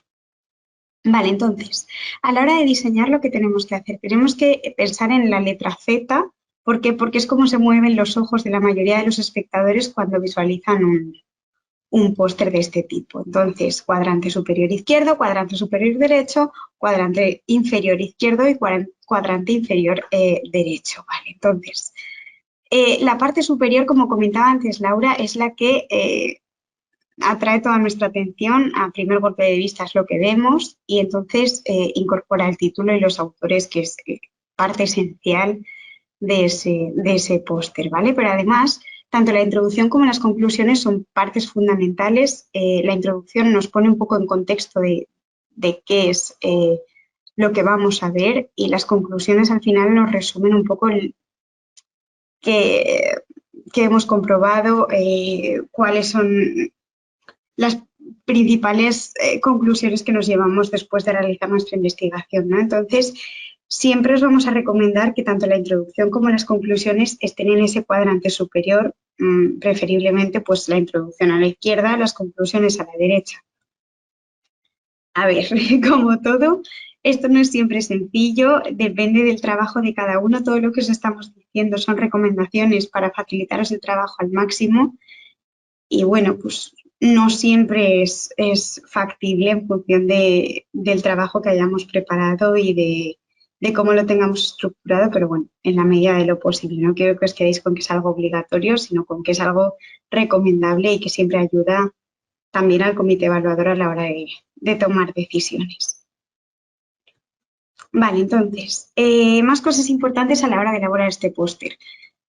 S3: Vale, entonces, a la hora de diseñar lo que tenemos que hacer, tenemos que pensar en la letra Z. ¿Por qué? Porque es como se mueven los ojos de la mayoría de los espectadores cuando visualizan un póster de este tipo. Entonces, cuadrante superior izquierdo, cuadrante superior derecho, cuadrante inferior izquierdo y cuadrante inferior derecho. Vale, entonces, la parte superior, como comentaba antes Laura, es la que atrae toda nuestra atención. A primer golpe de vista es lo que vemos y entonces incorpora el título y los autores, que es parte esencial de ese póster, ¿vale? Pero además, tanto la introducción como las conclusiones son partes fundamentales. La introducción nos pone un poco en contexto de qué es lo que vamos a ver y las conclusiones al final nos resumen un poco que hemos comprobado, cuáles son las principales conclusiones que nos llevamos después de realizar nuestra investigación, ¿no? Entonces, siempre os vamos a recomendar que tanto la introducción como las conclusiones estén en ese cuadrante superior, preferiblemente pues la introducción a la izquierda, las conclusiones a la derecha. A ver, como todo, esto no es siempre sencillo, depende del trabajo de cada uno. Todo lo que os estamos diciendo son recomendaciones para facilitaros el trabajo al máximo y bueno, pues no siempre es factible en función del trabajo que hayamos preparado y de cómo lo tengamos estructurado, pero bueno, en la medida de lo posible. No quiero que os quedéis con que es algo obligatorio, sino con que es algo recomendable y que siempre ayuda también al comité evaluador a la hora de tomar decisiones. Vale, entonces, más cosas importantes a la hora de elaborar este póster.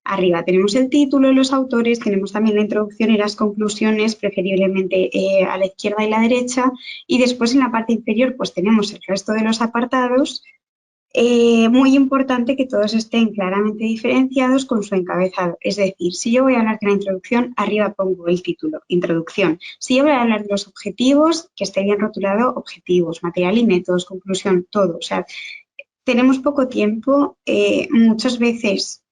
S3: Arriba tenemos el título, los autores, tenemos también la introducción y las conclusiones, preferiblemente a la izquierda y la derecha, y después en la parte inferior pues tenemos el resto de los apartados. Muy importante que todos estén claramente diferenciados con su encabezado, es decir, si yo voy a hablar de la introducción, arriba pongo el título, introducción. Si yo voy a hablar de los objetivos, que esté bien rotulado, objetivos, material y métodos, conclusión, todo. O sea, tenemos poco tiempo, muchas veces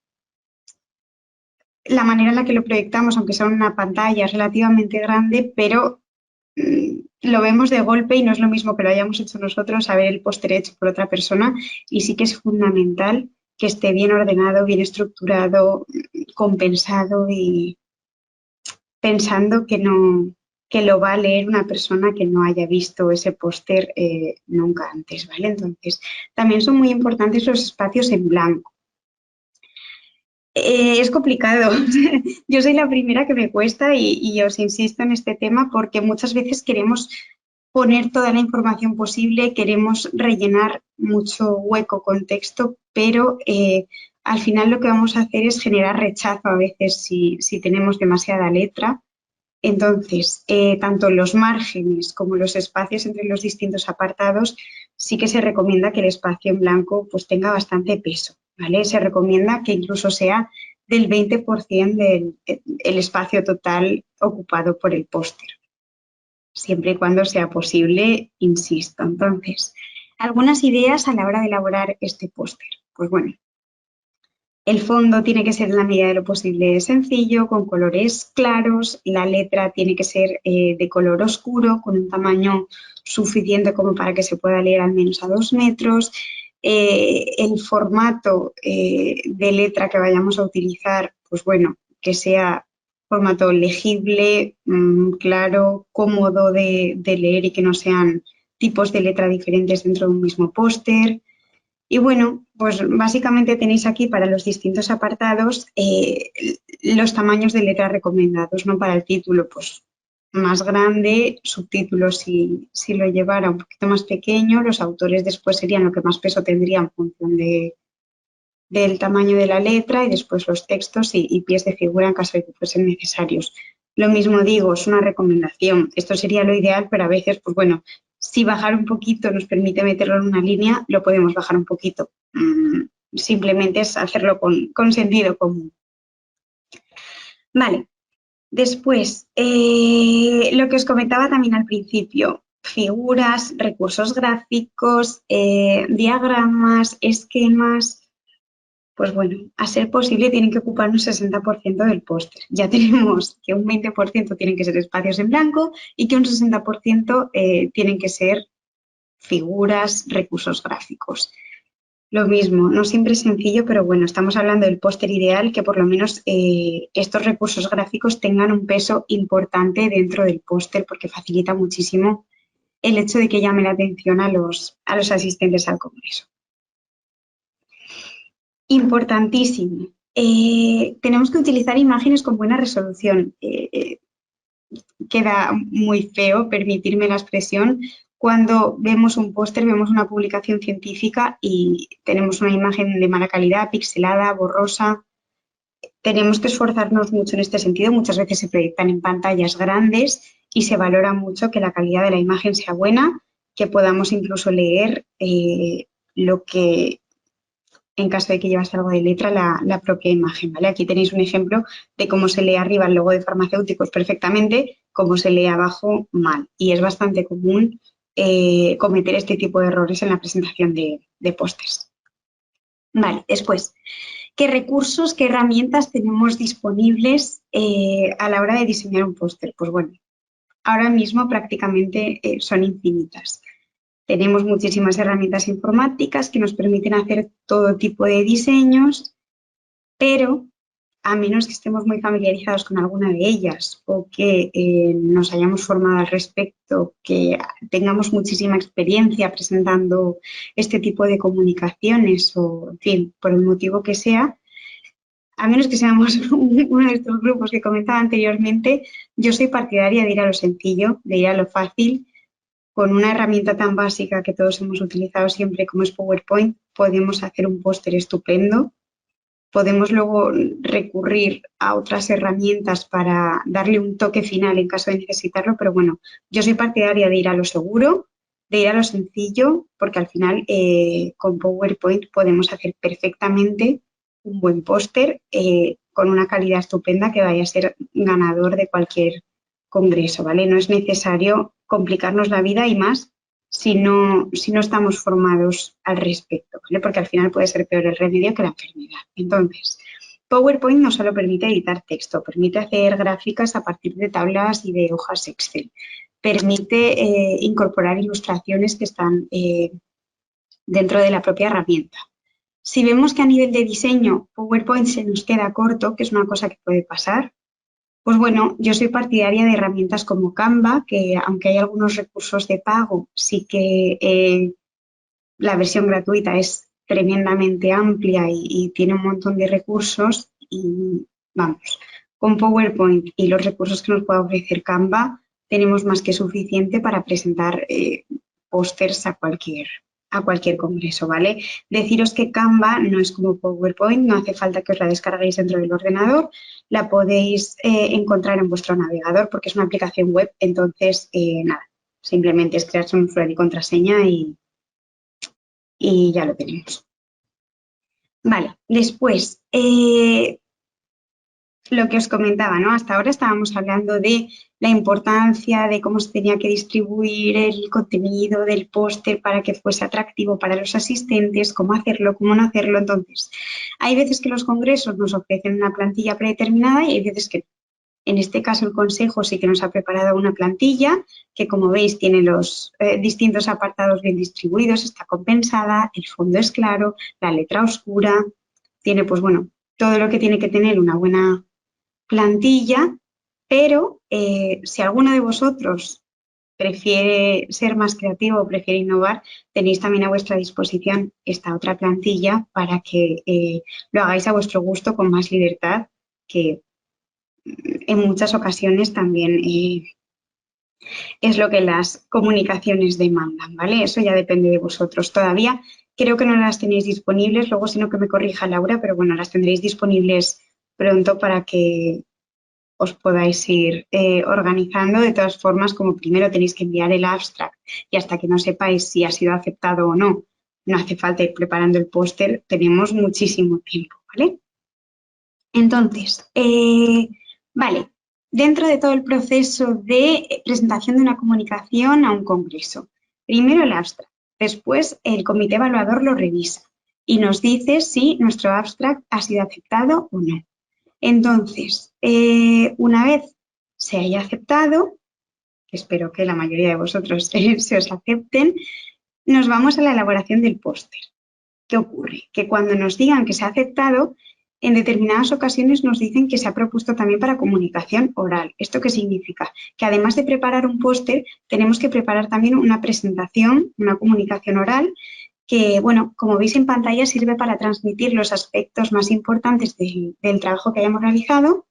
S3: la manera en la que lo proyectamos, aunque sea en una pantalla, es relativamente grande, pero lo vemos de golpe y no es lo mismo que lo hayamos hecho nosotros a ver el póster hecho por otra persona, y sí que es fundamental que esté bien ordenado, bien estructurado, compensado y pensando que lo va a leer una persona que no haya visto ese póster nunca antes, ¿vale? Entonces, también son muy importantes los espacios en blanco. Es complicado. Yo soy la primera que me cuesta y os insisto en este tema porque muchas veces queremos poner toda la información posible, queremos rellenar mucho hueco con texto, pero al final lo que vamos a hacer es generar rechazo a veces si tenemos demasiada letra. Entonces, tanto los márgenes como los espacios entre los distintos apartados, sí que se recomienda que el espacio en blanco pues tenga bastante peso, ¿vale? Se recomienda que incluso sea del 20% del el espacio total ocupado por el póster, siempre y cuando sea posible, insisto. Entonces, algunas ideas a la hora de elaborar este póster. Pues bueno, el fondo tiene que ser en la medida de lo posible sencillo, con colores claros, la letra tiene que ser de color oscuro, con un tamaño suficiente como para que se pueda leer al menos a 2 metros. El formato de letra que vayamos a utilizar, pues bueno, que sea formato legible, claro, cómodo de leer y que no sean tipos de letra diferentes dentro de un mismo póster. Y bueno, pues básicamente tenéis aquí para los distintos apartados los tamaños de letra recomendados, ¿no? Para el título, pues más grande, subtítulos si lo llevara un poquito más pequeño, los autores después serían lo que más peso tendría en función del tamaño de la letra y después los textos y pies de figura en caso de que fuesen necesarios. Lo mismo digo, es una recomendación, esto sería lo ideal, pero a veces, pues bueno, si bajar un poquito nos permite meterlo en una línea, lo podemos bajar un poquito. Simplemente es hacerlo con sentido común. Vale, después, lo que os comentaba también al principio, figuras, recursos gráficos, diagramas, esquemas. Pues bueno, a ser posible tienen que ocupar un 60% del póster. Ya tenemos que un 20% tienen que ser espacios en blanco y que un 60% tienen que ser figuras, recursos gráficos. Lo mismo, no siempre es sencillo, pero bueno, estamos hablando del póster ideal, que por lo menos estos recursos gráficos tengan un peso importante dentro del póster porque facilita muchísimo el hecho de que llame la atención a los asistentes al congreso. Importantísimo. Tenemos que utilizar imágenes con buena resolución. Queda muy feo, permitirme la expresión, cuando vemos un póster, vemos una publicación científica y tenemos una imagen de mala calidad, pixelada, borrosa. Tenemos que esforzarnos mucho en este sentido. Muchas veces se proyectan en pantallas grandes y se valora mucho que la calidad de la imagen sea buena, que podamos incluso leer lo que, en caso de que llevase algo de letra, la propia imagen, ¿vale? Aquí tenéis un ejemplo de cómo se lee arriba el logo de farmacéuticos perfectamente, cómo se lee abajo mal. Y es bastante común cometer este tipo de errores en la presentación de pósters. Vale, después, ¿qué recursos, qué herramientas tenemos disponibles a la hora de diseñar un póster? Pues bueno, ahora mismo prácticamente son infinitas. Tenemos muchísimas herramientas informáticas que nos permiten hacer todo tipo de diseños, pero a menos que estemos muy familiarizados con alguna de ellas o que nos hayamos formado al respecto, que tengamos muchísima experiencia presentando este tipo de comunicaciones o, en fin, por el motivo que sea, a menos que seamos uno de estos grupos que comentaba anteriormente, yo soy partidaria de ir a lo sencillo, de ir a lo fácil. Con una herramienta tan básica que todos hemos utilizado siempre como es PowerPoint, podemos hacer un póster estupendo. Podemos luego recurrir a otras herramientas para darle un toque final en caso de necesitarlo, pero bueno, yo soy partidaria de ir a lo seguro, de ir a lo sencillo, porque al final con PowerPoint podemos hacer perfectamente un buen póster con una calidad estupenda que vaya a ser ganador de cualquier congreso, ¿vale? No es necesario complicarnos la vida y más si no estamos formados al respecto, ¿vale? Porque al final puede ser peor el remedio que la enfermedad. Entonces, PowerPoint no solo permite editar texto, permite hacer gráficas a partir de tablas y de hojas Excel, permite incorporar ilustraciones que están dentro de la propia herramienta. Si vemos que a nivel de diseño PowerPoint se nos queda corto, que es una cosa que puede pasar, pues bueno, yo soy partidaria de herramientas como Canva, que aunque hay algunos recursos de pago, sí que la versión gratuita es tremendamente amplia y tiene un montón de recursos y vamos, con PowerPoint y los recursos que nos puede ofrecer Canva tenemos más que suficiente para presentar pósters a cualquier congreso, ¿vale? Deciros que Canva no es como PowerPoint, no hace falta que os la descarguéis dentro del ordenador, la podéis encontrar en vuestro navegador porque es una aplicación web, entonces nada, simplemente es crearse un usuario y contraseña y ya lo tenemos. Vale, después, lo que os comentaba, ¿no? Hasta ahora estábamos hablando de la importancia de cómo se tenía que distribuir el contenido del póster para que fuese atractivo para los asistentes, cómo hacerlo, cómo no hacerlo. Entonces, hay veces que los congresos nos ofrecen una plantilla predeterminada y hay veces que, en este caso, el consejo sí que nos ha preparado una plantilla que, como veis, tiene los distintos apartados bien distribuidos, está compensada, el fondo es claro, la letra oscura, tiene, pues bueno, todo lo que tiene que tener una buena plantilla, pero si alguno de vosotros prefiere ser más creativo o prefiere innovar, tenéis también a vuestra disposición esta otra plantilla para que lo hagáis a vuestro gusto con más libertad, que en muchas ocasiones también es lo que las comunicaciones demandan, ¿vale? Eso ya depende de vosotros. Todavía creo que no las tenéis disponibles, luego si no que me corrija Laura, pero bueno, las tendréis disponibles pronto para que os podáis ir organizando. De todas formas, como primero tenéis que enviar el abstract y hasta que no sepáis si ha sido aceptado o no, no hace falta ir preparando el póster, tenemos muchísimo tiempo, ¿vale? Entonces, vale, dentro de todo el proceso de presentación de una comunicación a un congreso, primero el abstract, después el comité evaluador lo revisa y nos dice si nuestro abstract ha sido aceptado o no. Entonces, una vez se haya aceptado, que espero que la mayoría de vosotros se os acepten, nos vamos a la elaboración del póster. ¿Qué ocurre? Que cuando nos digan que se ha aceptado, en determinadas ocasiones nos dicen que se ha propuesto también para comunicación oral. ¿Esto qué significa? Que además de preparar un póster, tenemos que preparar también una presentación, una comunicación oral, que, bueno, como veis en pantalla, sirve para transmitir los aspectos más importantes del trabajo que hayamos realizado.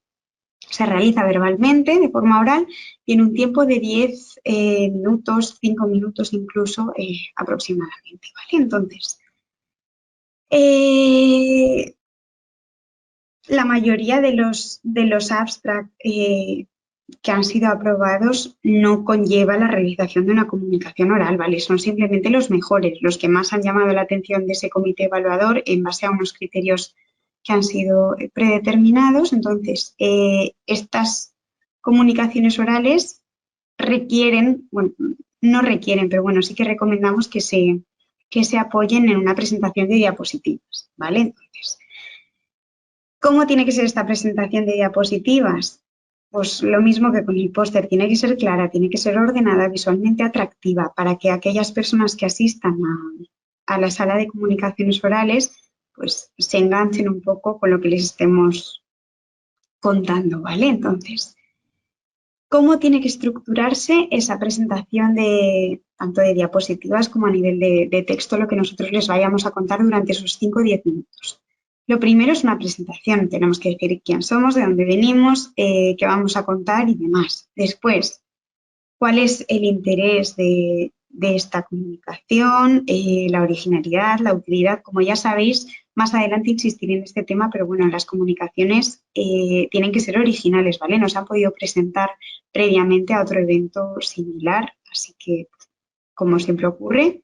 S3: Se realiza verbalmente, de forma oral, y en un tiempo de 10 minutos, 5 minutos incluso aproximadamente, ¿vale? Entonces, la mayoría de los abstracts que han sido aprobados no conlleva la realización de una comunicación oral, ¿vale? Son simplemente los mejores, los que más han llamado la atención de ese comité evaluador en base a unos criterios que han sido predeterminados. Entonces, estas comunicaciones orales requieren, bueno, no requieren, pero bueno, sí que recomendamos que se apoyen en una presentación de diapositivas, ¿vale? Entonces, ¿cómo tiene que ser esta presentación de diapositivas? Pues lo mismo que con el póster, tiene que ser clara, tiene que ser ordenada, visualmente atractiva, para que aquellas personas que asistan a la sala de comunicaciones orales pues se enganchen un poco con lo que les estemos contando, ¿vale? Entonces, ¿cómo tiene que estructurarse esa presentación tanto de diapositivas como a nivel de texto, lo que nosotros les vayamos a contar durante esos 5 o 10 minutos? Lo primero es una presentación, tenemos que decir quién somos, de dónde venimos, qué vamos a contar y demás. Después, cuál es el interés de esta comunicación, la originalidad, la utilidad. Como ya sabéis, más adelante insistiré en este tema, pero bueno, las comunicaciones tienen que ser originales, ¿vale? No se han podido presentar previamente a otro evento similar, así que, como siempre ocurre,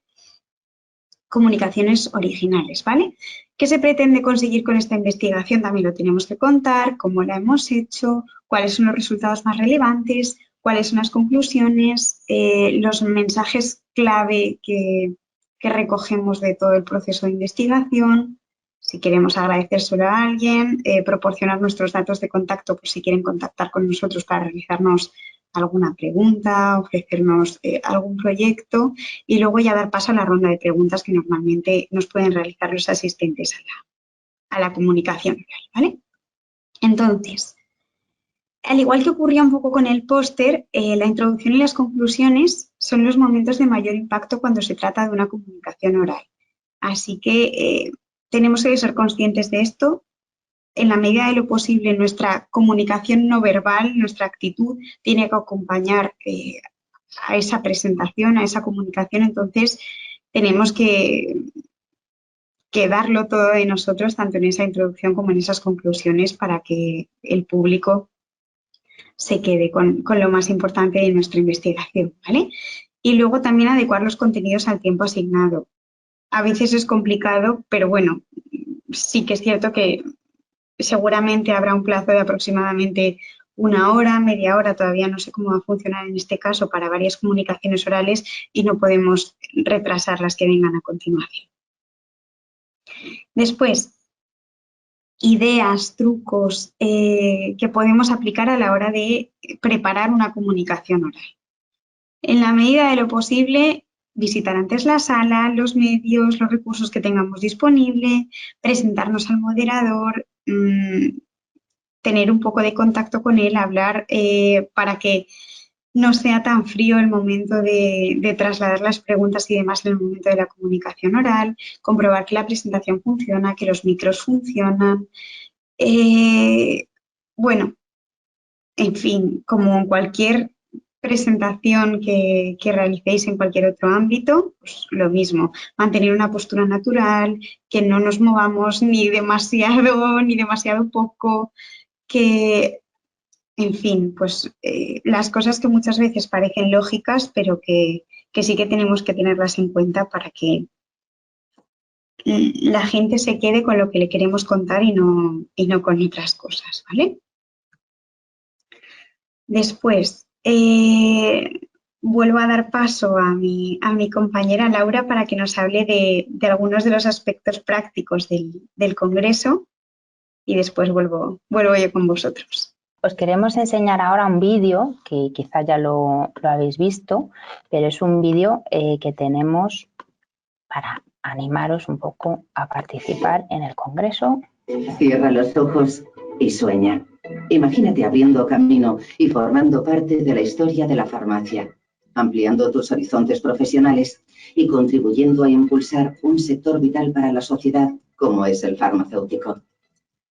S3: comunicaciones originales, ¿vale? ¿Qué se pretende conseguir con esta investigación? También lo tenemos que contar, cómo la hemos hecho, cuáles son los resultados más relevantes, cuáles son las conclusiones, los mensajes clave que recogemos de todo el proceso de investigación. Si queremos agradecérselo a alguien, proporcionar nuestros datos de contacto por si quieren contactar con nosotros para realizarnos alguna pregunta, ofrecernos algún proyecto y luego ya dar paso a la ronda de preguntas que normalmente nos pueden realizar los asistentes a la comunicación oral, ¿vale? Entonces, al igual que ocurría un poco con el póster, la introducción y las conclusiones son los momentos de mayor impacto cuando se trata de una comunicación oral. Así que tenemos que ser conscientes de esto. En la medida de lo posible, nuestra comunicación no verbal, nuestra actitud, tiene que acompañar a esa presentación, a esa comunicación. Entonces, tenemos que darlo todo de nosotros, tanto en esa introducción como en esas conclusiones, para que el público se quede con lo más importante de nuestra investigación, ¿vale? Y luego también adecuar los contenidos al tiempo asignado. A veces es complicado, pero bueno, sí que es cierto que seguramente habrá un plazo de aproximadamente 1 hora, media hora, todavía no sé cómo va a funcionar en este caso para varias comunicaciones orales y no podemos retrasar las que vengan a continuación. Después, ideas, trucos que podemos aplicar a la hora de preparar una comunicación oral. En la medida de lo posible, visitar antes la sala, los medios, los recursos que tengamos disponible, presentarnos al moderador, tener un poco de contacto con él, hablar para que no sea tan frío el momento de trasladar las preguntas y demás en el momento de la comunicación oral, comprobar que la presentación funciona, que los micros funcionan. Bueno, en fin, como en cualquier presentación que realicéis en cualquier otro ámbito, pues lo mismo, mantener una postura natural, que no nos movamos ni demasiado poco, que, en fin, pues las cosas que muchas veces parecen lógicas, pero que sí que tenemos que tenerlas en cuenta para que la gente se quede con lo que le queremos contar y no con otras cosas, ¿vale? Después, vuelvo a dar paso a mi compañera Laura para que nos hable de algunos de los aspectos prácticos del Congreso y después vuelvo yo con vosotros.
S2: Os queremos enseñar ahora un vídeo que quizá ya lo habéis visto, pero es un vídeo que tenemos para animaros un poco a participar en el Congreso.
S4: Cierra los ojos y sueña. Imagínate abriendo camino y formando parte de la historia de la farmacia, ampliando tus horizontes profesionales y contribuyendo a impulsar un sector vital para la sociedad como es el farmacéutico.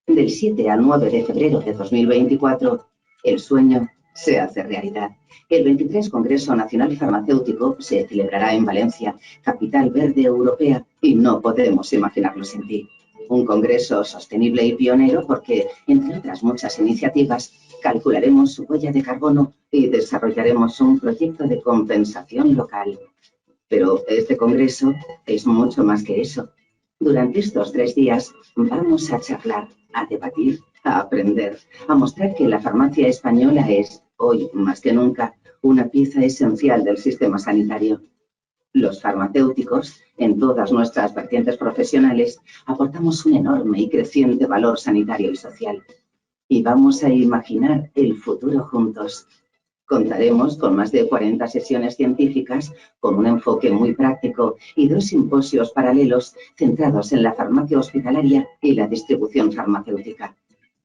S4: Del 7 al 9 de febrero de 2024, el sueño se hace realidad. El 23 Congreso Nacional Farmacéutico se celebrará en Valencia, capital verde europea, y no podemos imaginarlo sin ti. Un congreso sostenible y pionero porque, entre otras muchas iniciativas, calcularemos su huella de carbono y desarrollaremos un proyecto de compensación local. Pero este congreso es mucho más que eso. Durante estos 3 días vamos a charlar, a debatir, a aprender, a mostrar que la farmacia española es, hoy más que nunca, una pieza esencial del sistema sanitario. Los farmacéuticos, en todas nuestras vertientes profesionales, aportamos un enorme y creciente valor sanitario y social. Y vamos a imaginar el futuro juntos. Contaremos con más de 40 sesiones científicas, con un enfoque muy práctico y 2 simposios paralelos centrados en la farmacia hospitalaria y la distribución farmacéutica.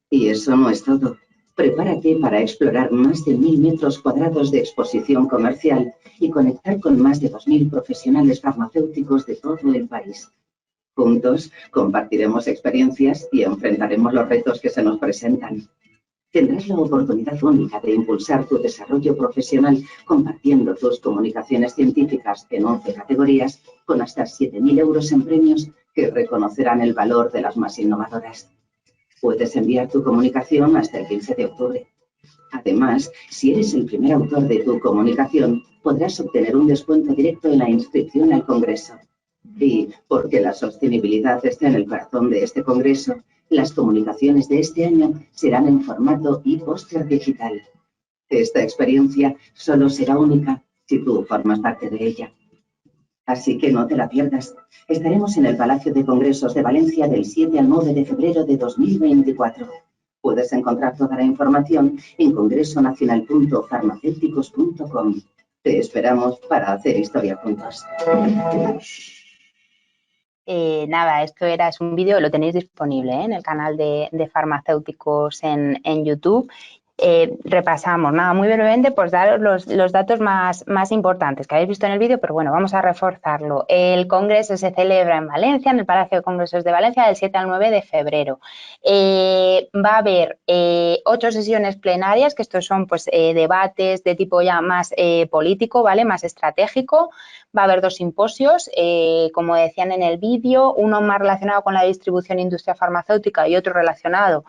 S4: Y eso no es todo. Prepárate para explorar más de 1000 metros cuadrados de exposición comercial y conectar con más de 2000 profesionales farmacéuticos de todo el país. Juntos compartiremos experiencias y enfrentaremos los retos que se nos presentan. Tendrás la oportunidad única de impulsar tu desarrollo profesional compartiendo tus comunicaciones científicas en 11 categorías con hasta 7.000 euros en premios que reconocerán el valor de las más innovadoras. Puedes enviar tu comunicación hasta el 15 de octubre. Además, si eres el primer autor de tu comunicación, podrás obtener un descuento directo en la inscripción al Congreso. Y, porque la sostenibilidad está en el corazón de este Congreso, las comunicaciones de este año serán en formato e-póster digital. Esta experiencia solo será única si tú formas parte de ella. Así que no te la pierdas. Estaremos en el Palacio de Congresos de Valencia del 7 al 9 de febrero de 2024. Puedes encontrar toda la información en congresonacional.farmacéuticos.com. Te esperamos para hacer historia juntos.
S2: Nada, es un vídeo, lo tenéis disponible en el canal de farmacéuticos en YouTube. Repasamos, nada, muy brevemente, pues daros los datos más importantes que habéis visto en el vídeo, pero bueno, vamos a reforzarlo. El congreso se celebra en Valencia, en el Palacio de Congresos de Valencia, del 7 al 9 de febrero. Va a haber 8 sesiones plenarias, que estos son pues debates de tipo ya más político, ¿vale? Más estratégico. Va a haber 2 simposios, como decían en el vídeo, uno más relacionado con la distribución e industria farmacéutica y otro relacionado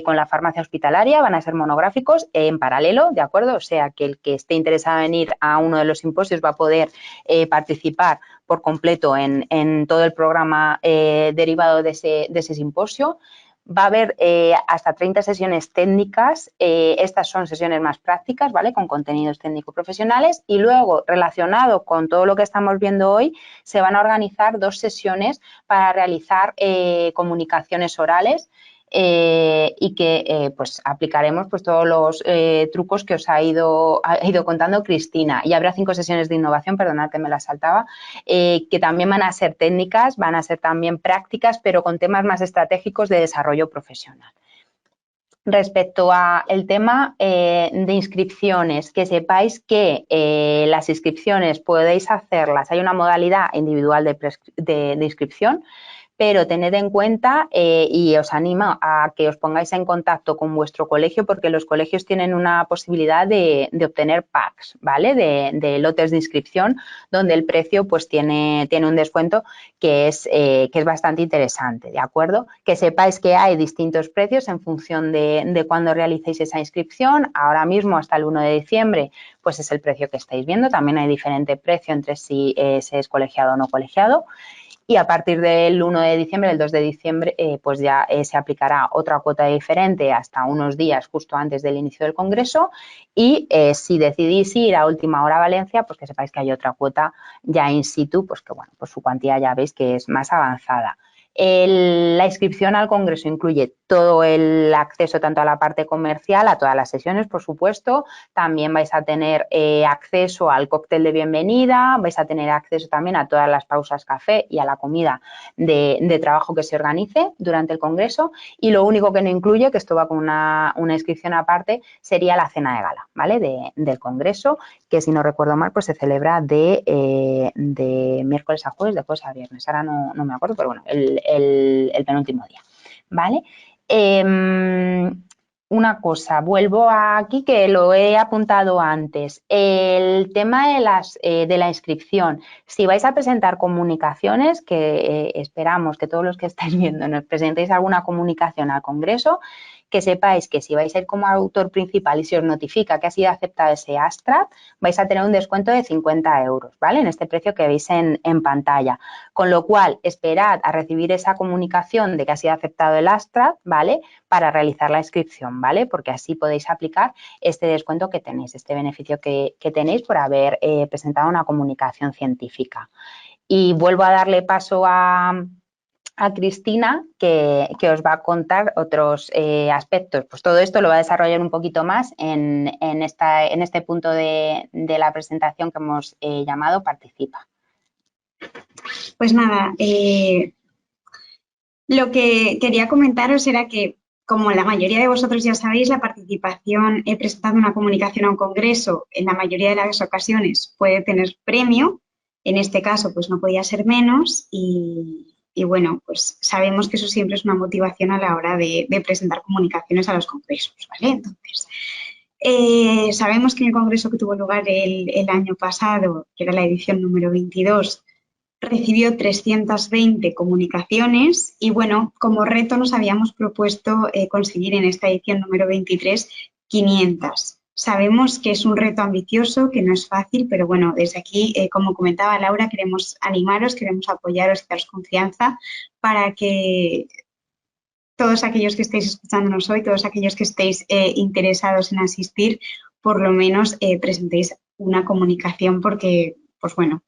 S2: con la farmacia hospitalaria. Van a ser monográficos en paralelo, ¿de acuerdo? O sea, que el que esté interesado en ir a uno de los simposios va a poder participar por completo en todo el programa derivado de ese simposio. Va a haber hasta 30 sesiones técnicas, estas son sesiones más prácticas, ¿vale? Con contenidos técnico-profesionales, y luego, relacionado con todo lo que estamos viendo hoy, se van a organizar 2 sesiones para realizar comunicaciones orales y que pues aplicaremos pues todos los trucos que os ha ido contando Cristina. Y habrá 5 sesiones de innovación, perdonad que me las saltaba, que también van a ser técnicas, van a ser también prácticas, pero con temas más estratégicos de desarrollo profesional. Respecto al tema de inscripciones, que sepáis que las inscripciones podéis hacerlas, hay una modalidad individual de inscripción, pero tened en cuenta y os animo a que os pongáis en contacto con vuestro colegio, porque los colegios tienen una posibilidad de obtener packs, ¿vale? De lotes de inscripción, donde el precio pues tiene un descuento que es bastante interesante, ¿de acuerdo? Que sepáis que hay distintos precios en función de cuándo realicéis esa inscripción. Ahora mismo, hasta el 1 de diciembre, pues es el precio que estáis viendo. También hay diferente precio entre si se es colegiado o no colegiado. Y a partir del 1 de diciembre, el 2 de diciembre, pues ya se aplicará otra cuota diferente hasta unos días justo antes del inicio del congreso. Y si decidís ir a última hora a Valencia, pues que sepáis que hay otra cuota ya in situ, pues que bueno, pues su cuantía ya veis que es más avanzada. La inscripción al congreso incluye todo el acceso tanto a la parte comercial, a todas las sesiones, por supuesto. También vais a tener acceso al cóctel de bienvenida, vais a tener acceso también a todas las pausas café y a la comida de trabajo que se organice durante el congreso. Y lo único que no incluye, que esto va con una inscripción aparte, sería la cena de gala, ¿vale? Del congreso, que si no recuerdo mal, pues se celebra de miércoles a jueves, de jueves a viernes. Ahora no me acuerdo, pero bueno, el penúltimo día, ¿vale? Una cosa, vuelvo aquí que lo he apuntado antes, el tema de la inscripción. Si vais a presentar comunicaciones, que esperamos que todos los que estáis viendo nos presentéis alguna comunicación al congreso, que sepáis que si vais a ir como autor principal y se os notifica que ha sido aceptado ese abstract, vais a tener un descuento de 50 euros, ¿vale? En este precio que veis en pantalla. Con lo cual, esperad a recibir esa comunicación de que ha sido aceptado el abstract, ¿vale? Para realizar la inscripción, ¿vale? Porque así podéis aplicar este descuento que tenéis, este beneficio que tenéis por haber presentado una comunicación científica. Y vuelvo a darle paso a Cristina, que os va a contar otros aspectos. Pues todo esto lo va a desarrollar un poquito más en este punto de la presentación que hemos llamado Participa.
S3: Pues nada, lo que quería comentaros era que, como la mayoría de vosotros ya sabéis, la participación presentando una comunicación a un congreso en la mayoría de las ocasiones puede tener premio. En este caso, pues no podía ser menos y bueno, pues sabemos que eso siempre es una motivación a la hora de presentar comunicaciones a los congresos, ¿vale? Entonces, sabemos que en el congreso que tuvo lugar el año pasado, que era la edición número 22, recibió 320 comunicaciones y, bueno, como reto nos habíamos propuesto conseguir en esta edición número 23 500. Sabemos que es un reto ambicioso, que no es fácil, pero bueno, desde aquí, como comentaba Laura, queremos animaros, queremos apoyaros y daros confianza para que todos aquellos que estéis escuchándonos hoy, todos aquellos que estéis interesados en asistir, por lo menos presentéis una comunicación porque, pues bueno,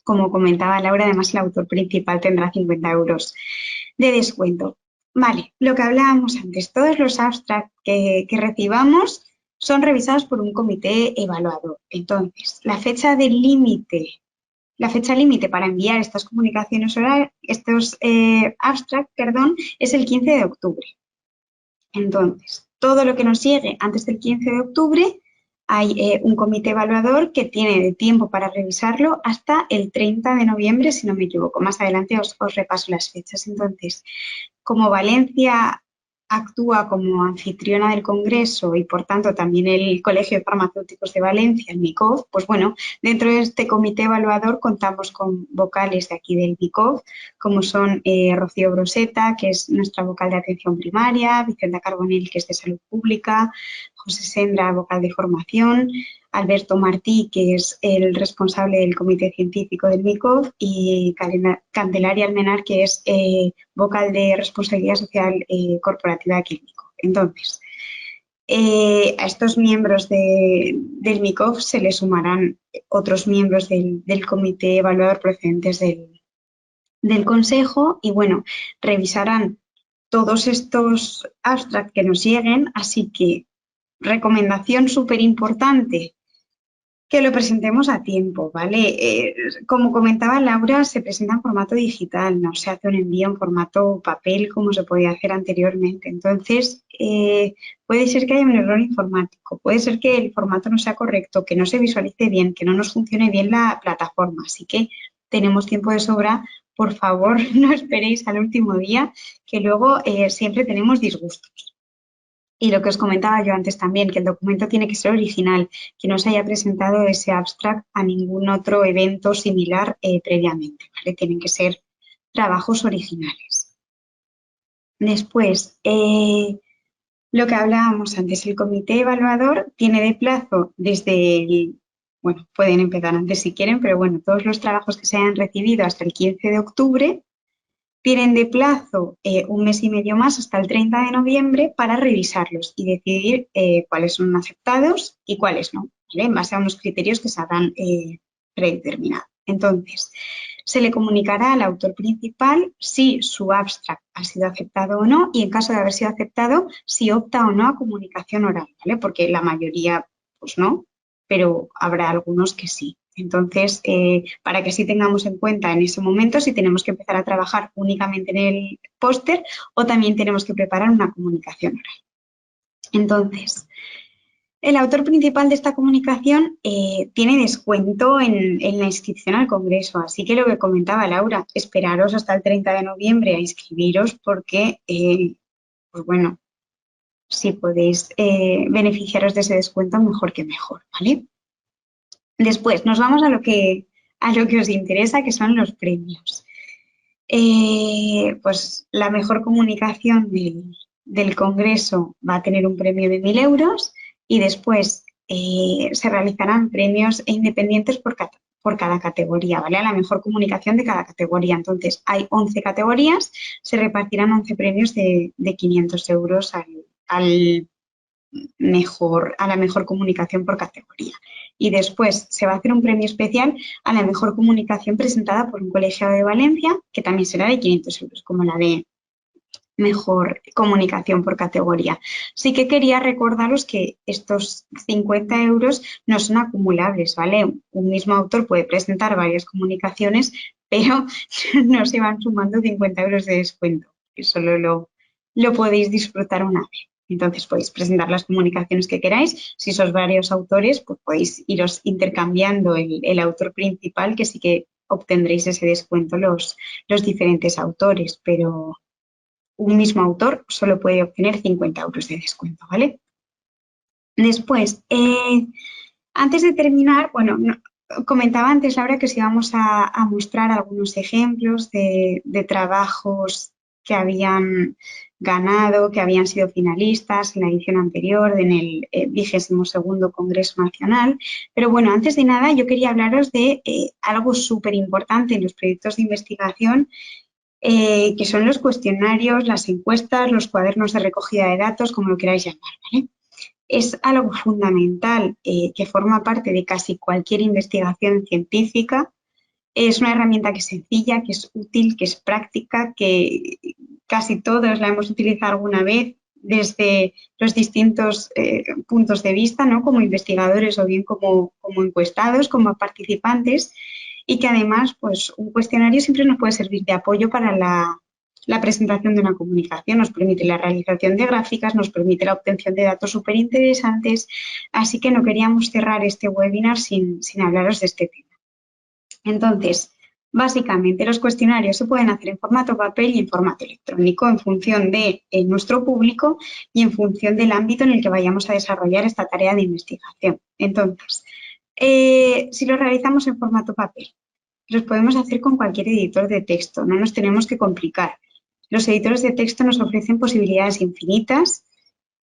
S3: Como comentaba Laura, además el autor principal tendrá 50 euros de descuento. Vale, lo que hablábamos antes, todos los abstracts que recibamos son revisados por un comité evaluador. Entonces, la fecha límite para enviar estas comunicaciones orales, estos abstracts, es el 15 de octubre. Entonces, todo lo que nos llegue antes del 15 de octubre, hay un comité evaluador que tiene de tiempo para revisarlo hasta el 30 de noviembre, si no me equivoco. Más adelante os repaso las fechas. Entonces, como Valencia actúa como anfitriona del Congreso y, por tanto, también el Colegio de Farmacéuticos de Valencia, el MICOV, pues bueno, dentro de este comité evaluador contamos con vocales de aquí del MICOV, como son Rocío Broseta, que es nuestra vocal de atención primaria, Vicenta Carbonell, que es de salud pública, José Sendra, vocal de formación, Alberto Martí, que es el responsable del comité científico del MICOV, y Candelaria Almenar, que es vocal de responsabilidad social corporativa aquí en MICOV. Entonces, a estos miembros del MICOV se le sumarán otros miembros del comité evaluador procedentes del Consejo y, bueno, revisarán todos estos abstracts que nos lleguen, así que recomendación súper importante, que lo presentemos a tiempo, ¿vale? Como comentaba Laura, se presenta en formato digital, no se hace un envío en formato papel como se podía hacer anteriormente. Entonces, puede ser que haya un error informático, puede ser que el formato no sea correcto, que no se visualice bien, que no nos funcione bien la plataforma. Así que tenemos tiempo de sobra. Por favor, no esperéis al último día, que luego siempre tenemos disgustos. Y lo que os comentaba yo antes también, que el documento tiene que ser original, que no se haya presentado ese abstract a ningún otro evento similar previamente, ¿vale? Tienen que ser trabajos originales. Después, lo que hablábamos antes, el comité evaluador tiene de plazo bueno, pueden empezar antes si quieren, pero bueno, todos los trabajos que se hayan recibido hasta el 15 de octubre, tienen de plazo un mes y medio más hasta el 30 de noviembre para revisarlos y decidir cuáles son aceptados y cuáles no, ¿vale? En base a unos criterios que se habrán predeterminado. Entonces, se le comunicará al autor principal si su abstract ha sido aceptado o no y, en caso de haber sido aceptado, si opta o no a comunicación oral, ¿vale? Porque la mayoría, pues no, pero habrá algunos que sí. Entonces, para que sí tengamos en cuenta en ese momento si tenemos que empezar a trabajar únicamente en el póster o también tenemos que preparar una comunicación oral. Entonces, el autor principal de esta comunicación tiene descuento en la inscripción al Congreso, así que lo que comentaba Laura, esperaros hasta el 30 de noviembre a inscribiros porque, pues bueno, si podéis beneficiaros de ese descuento, mejor que mejor, ¿vale? Después, nos vamos a lo que os interesa, que son los premios. Pues la mejor comunicación del Congreso va a tener un premio de 1.000 euros y después se realizarán premios independientes por cada categoría, ¿vale? A la mejor comunicación de cada categoría. Entonces, hay 11 categorías, se repartirán 11 premios de 500 euros a la mejor comunicación por categoría. Y después se va a hacer un premio especial a la mejor comunicación presentada por un colegiado de Valencia, que también será de 500 euros, como la de mejor comunicación por categoría. Sí que quería recordaros que estos 50 euros no son acumulables, ¿vale? Un mismo autor puede presentar varias comunicaciones, pero no se van sumando 50 euros de descuento, que solo lo podéis disfrutar una vez. Entonces podéis presentar las comunicaciones que queráis. Si sois varios autores, pues podéis iros intercambiando el autor principal, que sí que obtendréis ese descuento los diferentes autores, pero un mismo autor solo puede obtener 50 euros de descuento, ¿vale? Después, antes de terminar, bueno, comentaba antes, Laura, que os íbamos a mostrar algunos ejemplos de trabajos que habían ganado, que habían sido finalistas en la edición anterior, en el 22º Congreso Nacional. Pero bueno, antes de nada, yo quería hablaros de algo súper importante en los proyectos de investigación, que son los cuestionarios, las encuestas, los cuadernos de recogida de datos, como lo queráis llamar, ¿vale? Es algo fundamental que forma parte de casi cualquier investigación científica Es una herramienta que es sencilla, que es útil, que es práctica, que casi todos la hemos utilizado alguna vez desde los distintos puntos de vista, ¿no? Como investigadores o bien como encuestados, como participantes, y que además pues, un cuestionario siempre nos puede servir de apoyo para la presentación de una comunicación, nos permite la realización de gráficas, nos permite la obtención de datos súper interesantes, así que no queríamos cerrar este webinar sin hablaros de este tema. Entonces, básicamente los cuestionarios se pueden hacer en formato papel y en formato electrónico en función de nuestro público y en función del ámbito en el que vayamos a desarrollar esta tarea de investigación. Entonces, si lo realizamos en formato papel, los podemos hacer con cualquier editor de texto, no nos tenemos que complicar. Los editores de texto nos ofrecen posibilidades infinitas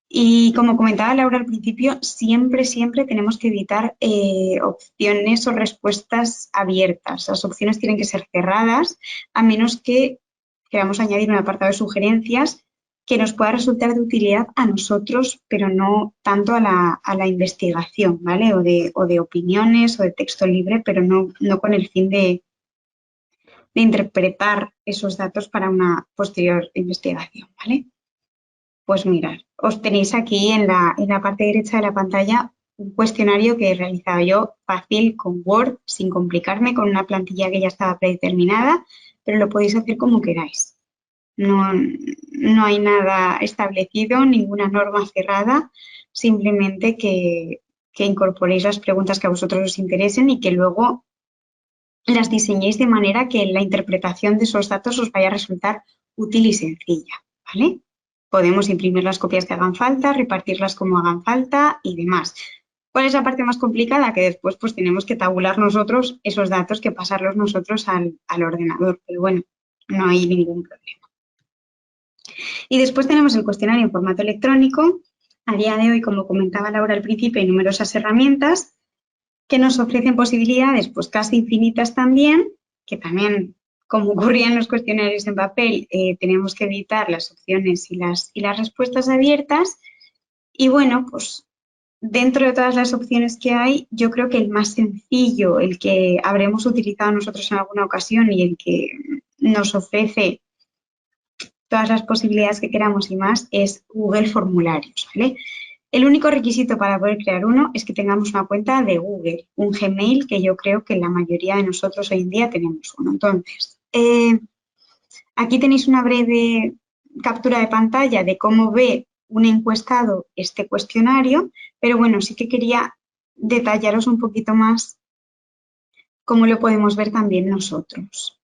S3: y, como comentaba Laura al principio, siempre tenemos que evitar opciones o respuestas abiertas. Las opciones tienen que ser cerradas, a menos que queramos añadir un apartado de sugerencias que nos pueda resultar de utilidad a nosotros, pero no tanto a la investigación, ¿vale? O de opiniones o de texto libre, pero no con el fin de interpretar esos datos para una posterior investigación, ¿vale? Pues mirad, os tenéis aquí en la parte derecha de la pantalla un cuestionario que he realizado yo fácil con Word, sin complicarme, con una plantilla que ya estaba predeterminada, pero lo podéis hacer como queráis. No hay nada establecido, ninguna norma cerrada, simplemente que incorporéis las preguntas que a vosotros os interesen y que luego las diseñéis de manera que la interpretación de esos datos os vaya a resultar útil y sencilla, ¿vale? Podemos imprimir las copias que hagan falta, repartirlas como hagan falta y demás. ¿Cuál es la parte más complicada? Que después pues tenemos que tabular nosotros esos datos, que pasarlos nosotros al ordenador, pero bueno, no hay ningún problema. Y después tenemos el cuestionario en formato electrónico. A día de hoy, como comentaba Laura al principio, hay numerosas herramientas que nos ofrecen posibilidades pues casi infinitas también, que también, como ocurría en los cuestionarios en papel, tenemos que evitar las opciones y las respuestas abiertas. Y bueno, pues dentro de todas las opciones que hay, yo creo que el más sencillo, el que habremos utilizado nosotros en alguna ocasión y el que nos ofrece todas las posibilidades que queramos y más, es Google Formularios, ¿vale? El único requisito para poder crear uno es que tengamos una cuenta de Google, un Gmail, que yo creo que la mayoría de nosotros hoy en día tenemos uno. Entonces, aquí tenéis una breve captura de pantalla de cómo ve un encuestado este cuestionario, pero bueno, sí que quería detallaros un poquito más cómo lo podemos ver también nosotros.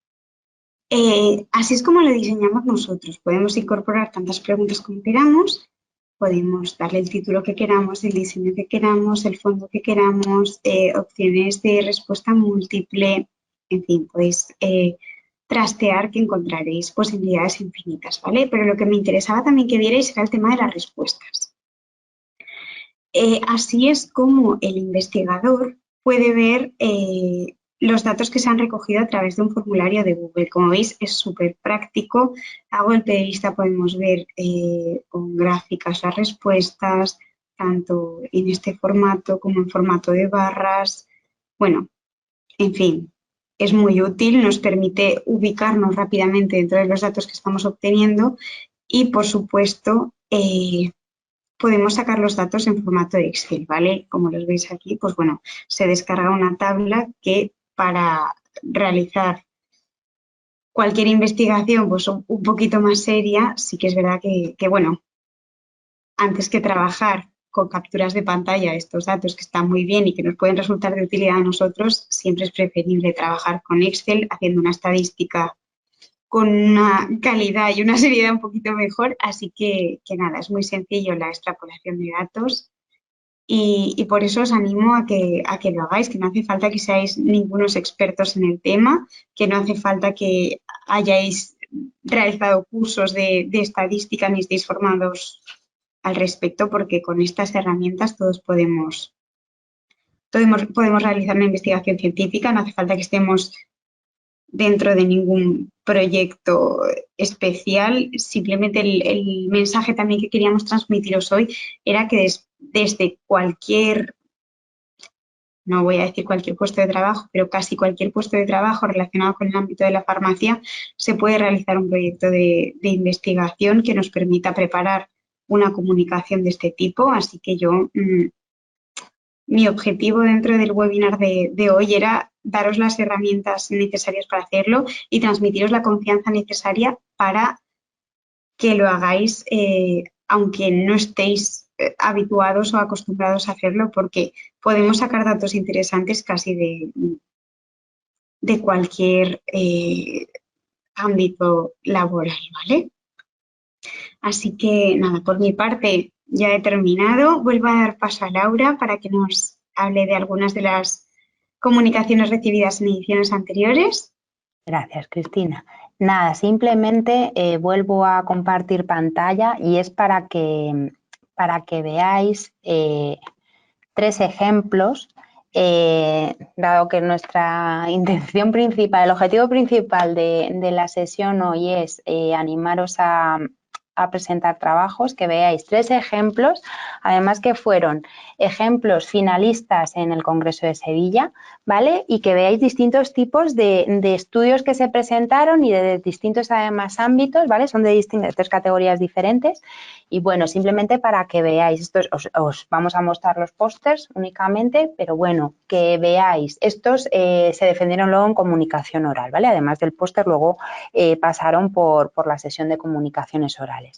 S3: Así es como lo diseñamos nosotros. Podemos incorporar tantas preguntas como queramos. Podemos darle el título que queramos, el diseño que queramos, el fondo que queramos, opciones de respuesta múltiple, en fin, podéis trastear que encontraréis posibilidades infinitas, ¿vale? Pero lo que me interesaba también que vierais era el tema de las respuestas. Así es como el investigador puede ver los datos que se han recogido a través de un formulario de Google. Como veis, es súper práctico. A golpe de vista podemos ver con gráficas las respuestas, tanto en este formato como en formato de barras. Bueno, en fin, es muy útil, nos permite ubicarnos rápidamente dentro de los datos que estamos obteniendo y, por supuesto, podemos sacar los datos en formato Excel, ¿vale? Como los veis aquí, pues bueno, se descarga una tabla que para realizar cualquier investigación pues un poquito más seria, sí que es verdad que bueno, antes que trabajar con capturas de pantalla de estos datos que están muy bien y que nos pueden resultar de utilidad a nosotros, siempre es preferible trabajar con Excel haciendo una estadística con una calidad y una seriedad un poquito mejor, así que nada, es muy sencillo la extrapolación de datos y por eso os animo a que lo hagáis, que no hace falta que seáis ningunos expertos en el tema, que no hace falta que hayáis realizado cursos de estadística ni estéis formados al respecto, porque con estas herramientas todos podemos realizar una investigación científica, no hace falta que estemos dentro de ningún proyecto especial, simplemente el mensaje también que queríamos transmitiros hoy era que desde cualquier no voy a decir cualquier puesto de trabajo, pero casi cualquier puesto de trabajo relacionado con el ámbito de la farmacia, se puede realizar un proyecto de investigación que nos permita preparar una comunicación de este tipo. Así que yo, mi objetivo dentro del webinar de hoy era daros las herramientas necesarias para hacerlo y transmitiros la confianza necesaria para que lo hagáis, aunque no estéis habituados o acostumbrados a hacerlo, porque podemos sacar datos interesantes casi de cualquier ámbito laboral, ¿vale? Así que nada, por mi parte ya he terminado. Vuelvo a dar paso a Laura para que nos hable de algunas de las comunicaciones recibidas en ediciones anteriores.
S2: Gracias, Cristina. Nada, simplemente vuelvo a compartir pantalla y es para que veáis 3 ejemplos, dado que nuestra intención principal, el objetivo principal de la sesión hoy es animaros a presentar trabajos, que veáis 3 ejemplos, además que fueron ejemplos finalistas en el Congreso de Sevilla, ¿vale? Y que veáis distintos tipos de estudios que se presentaron y de distintos además ámbitos, ¿vale? Son de distintas 3 categorías diferentes y bueno, simplemente para que veáis, estos os vamos a mostrar los pósters únicamente, pero bueno, que veáis, estos se defendieron luego en comunicación oral, ¿vale? Además del póster luego pasaron por la sesión de comunicaciones orales.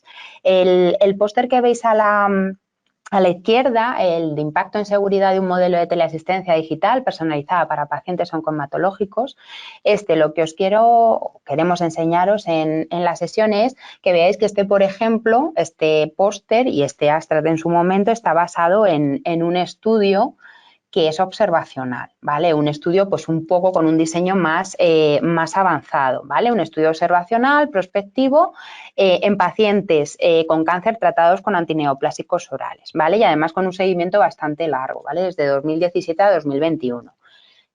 S2: El póster que veis a la izquierda, el de impacto en seguridad de un modelo de teleasistencia digital personalizada para pacientes oncohematológicos. Lo que queremos enseñaros en la sesión es que veáis que por ejemplo, este póster y este abstract en su momento está basado en un estudio que es observacional, ¿vale? Un estudio pues un poco con un diseño más avanzado, ¿vale? Un estudio observacional, prospectivo, en pacientes con cáncer tratados con antineoplásicos orales, ¿vale? Y además con un seguimiento bastante largo, ¿vale? Desde 2017 a 2021.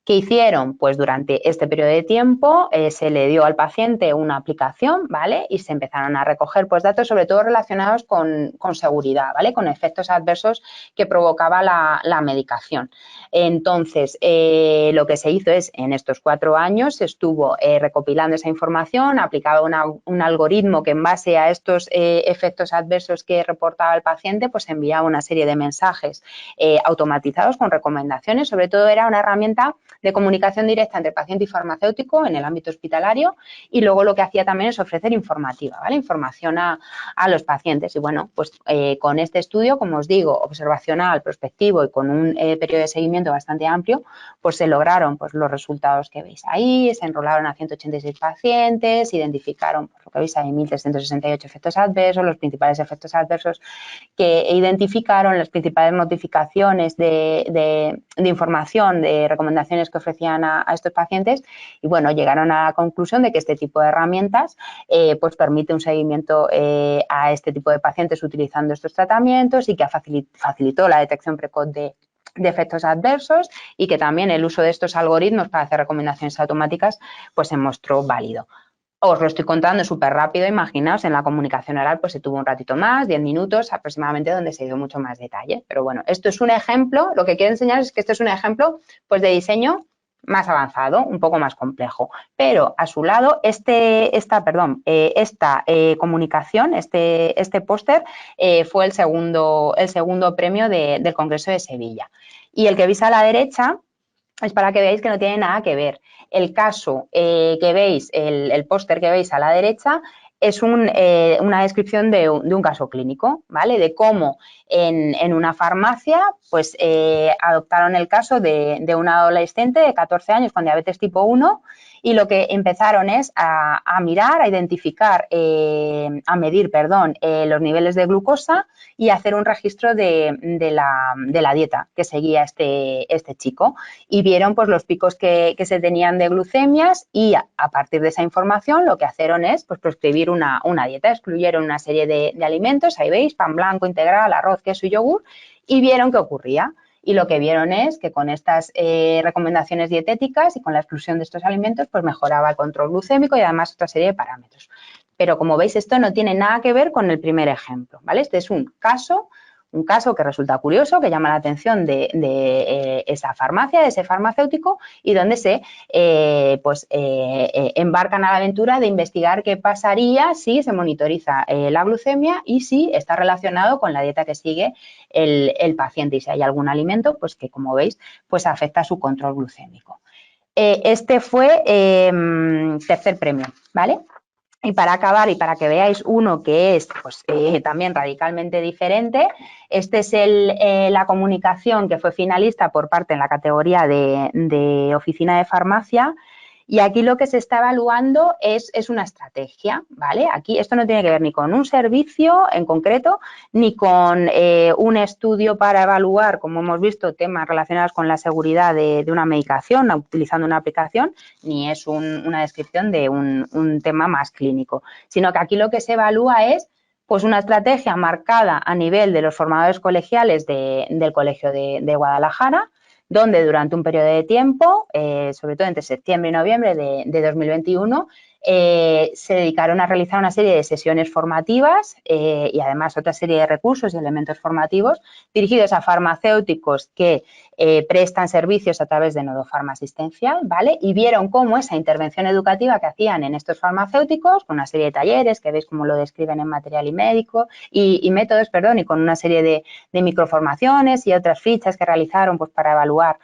S2: ¿Qué hicieron? Pues durante este periodo de tiempo se le dio al paciente una aplicación, ¿vale? Y se empezaron a recoger pues datos sobre todo relacionados con seguridad, ¿vale? Con efectos adversos que provocaba la medicación. Entonces, lo que se hizo es, en estos 4 años, se estuvo recopilando esa información, aplicaba un algoritmo que en base a estos efectos adversos que reportaba el paciente, pues enviaba una serie de mensajes automatizados con recomendaciones. Sobre todo era una herramienta de comunicación directa entre paciente y farmacéutico en el ámbito hospitalario y luego lo que hacía también es ofrecer informativa, ¿vale? Información a los pacientes y bueno, pues con este estudio, como os digo, observacional, prospectivo y con un periodo de seguimiento bastante amplio, pues se lograron pues los resultados que veis ahí, se enrolaron a 186 pacientes, se identificaron, por lo que veis ahí, 1.368 efectos adversos, los principales efectos adversos que identificaron, las principales notificaciones de información, de recomendaciones que ofrecían a estos pacientes y bueno, llegaron a la conclusión de que este tipo de herramientas pues permite un seguimiento a este tipo de pacientes utilizando estos tratamientos y que facilitó la detección precoz de efectos adversos y que también el uso de estos algoritmos para hacer recomendaciones automáticas pues se mostró válido. Os lo estoy contando súper rápido, imaginaos, en la comunicación oral pues se tuvo un ratito más, 10 minutos aproximadamente, donde se dio mucho más detalle. Pero bueno, esto es un ejemplo, lo que quiero enseñaros es que esto es un ejemplo pues de diseño más avanzado, un poco más complejo. Pero a su lado, esta comunicación, este póster fue el segundo premio del Congreso de Sevilla. Y el que veis a la derecha es para que veáis que no tiene nada que ver. El caso que veis, el póster que veis a la derecha, es una descripción de un caso clínico, ¿vale? De cómo en una farmacia pues adoptaron el caso de una adolescente de 14 años con diabetes tipo 1 y lo que empezaron es a mirar, a identificar, a medir, los niveles de glucosa y hacer un registro de la dieta que seguía este chico y vieron pues los picos que se tenían de glucemias y a partir de esa información lo que hicieron es pues prescribir una dieta, excluyeron una serie de alimentos, ahí veis, pan blanco, integral, arroz, queso y yogur y vieron qué ocurría. Y lo que vieron es que con estas recomendaciones dietéticas y con la exclusión de estos alimentos pues mejoraba el control glucémico y además otra serie de parámetros. Pero como veis esto no tiene nada que ver con el primer ejemplo, ¿vale? Este es un caso, un caso que resulta curioso, que llama la atención de esa farmacia, de ese farmacéutico, y donde se embarcan a la aventura de investigar qué pasaría si se monitoriza la glucemia y si está relacionado con la dieta que sigue el paciente y si hay algún alimento pues que, como veis, pues afecta a su control glucémico. Este fue tercer premio, ¿vale? Y para acabar y para que veáis uno que es pues, también radicalmente diferente, este es la comunicación que fue finalista por parte en la categoría de oficina de farmacia. Y aquí lo que se está evaluando es una estrategia, ¿vale? Aquí esto no tiene que ver ni con un servicio en concreto, ni con un estudio para evaluar, como hemos visto, temas relacionados con la seguridad de una medicación utilizando una aplicación, ni es una descripción de un tema más clínico, sino que aquí lo que se evalúa es pues una estrategia marcada a nivel de los formadores colegiales del Colegio de Guadalajara, donde durante un periodo de tiempo, sobre todo entre septiembre y noviembre de 2021, se dedicaron a realizar una serie de sesiones formativas y además otra serie de recursos y elementos formativos dirigidos a farmacéuticos que prestan servicios a través de Nodo Farma Asistencial, ¿vale? Y vieron cómo esa intervención educativa que hacían en estos farmacéuticos, con una serie de talleres que veis cómo lo describen en material y métodos, y con una serie de microformaciones y otras fichas que realizaron pues, para evaluar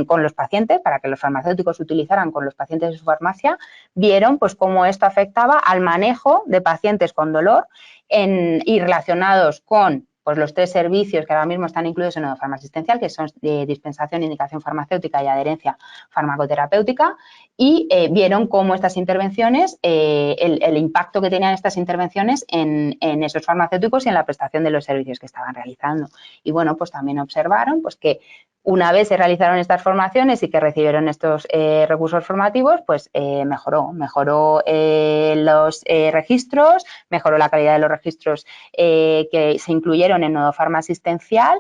S2: con los pacientes, para que los farmacéuticos utilizaran con los pacientes de su farmacia, vieron pues cómo esto afectaba al manejo de pacientes con dolor y relacionados con pues los 3 servicios que ahora mismo están incluidos en Nodo Farma Asistencial, que son dispensación, indicación farmacéutica y adherencia farmacoterapéutica, y vieron cómo estas intervenciones, el impacto que tenían estas intervenciones en esos farmacéuticos y en la prestación de los servicios que estaban realizando. Y bueno, pues también observaron pues que una vez se realizaron estas formaciones y que recibieron estos recursos formativos, pues mejoró los registros, mejoró la calidad de los registros que se incluyeron en Nodo Farma Asistencial,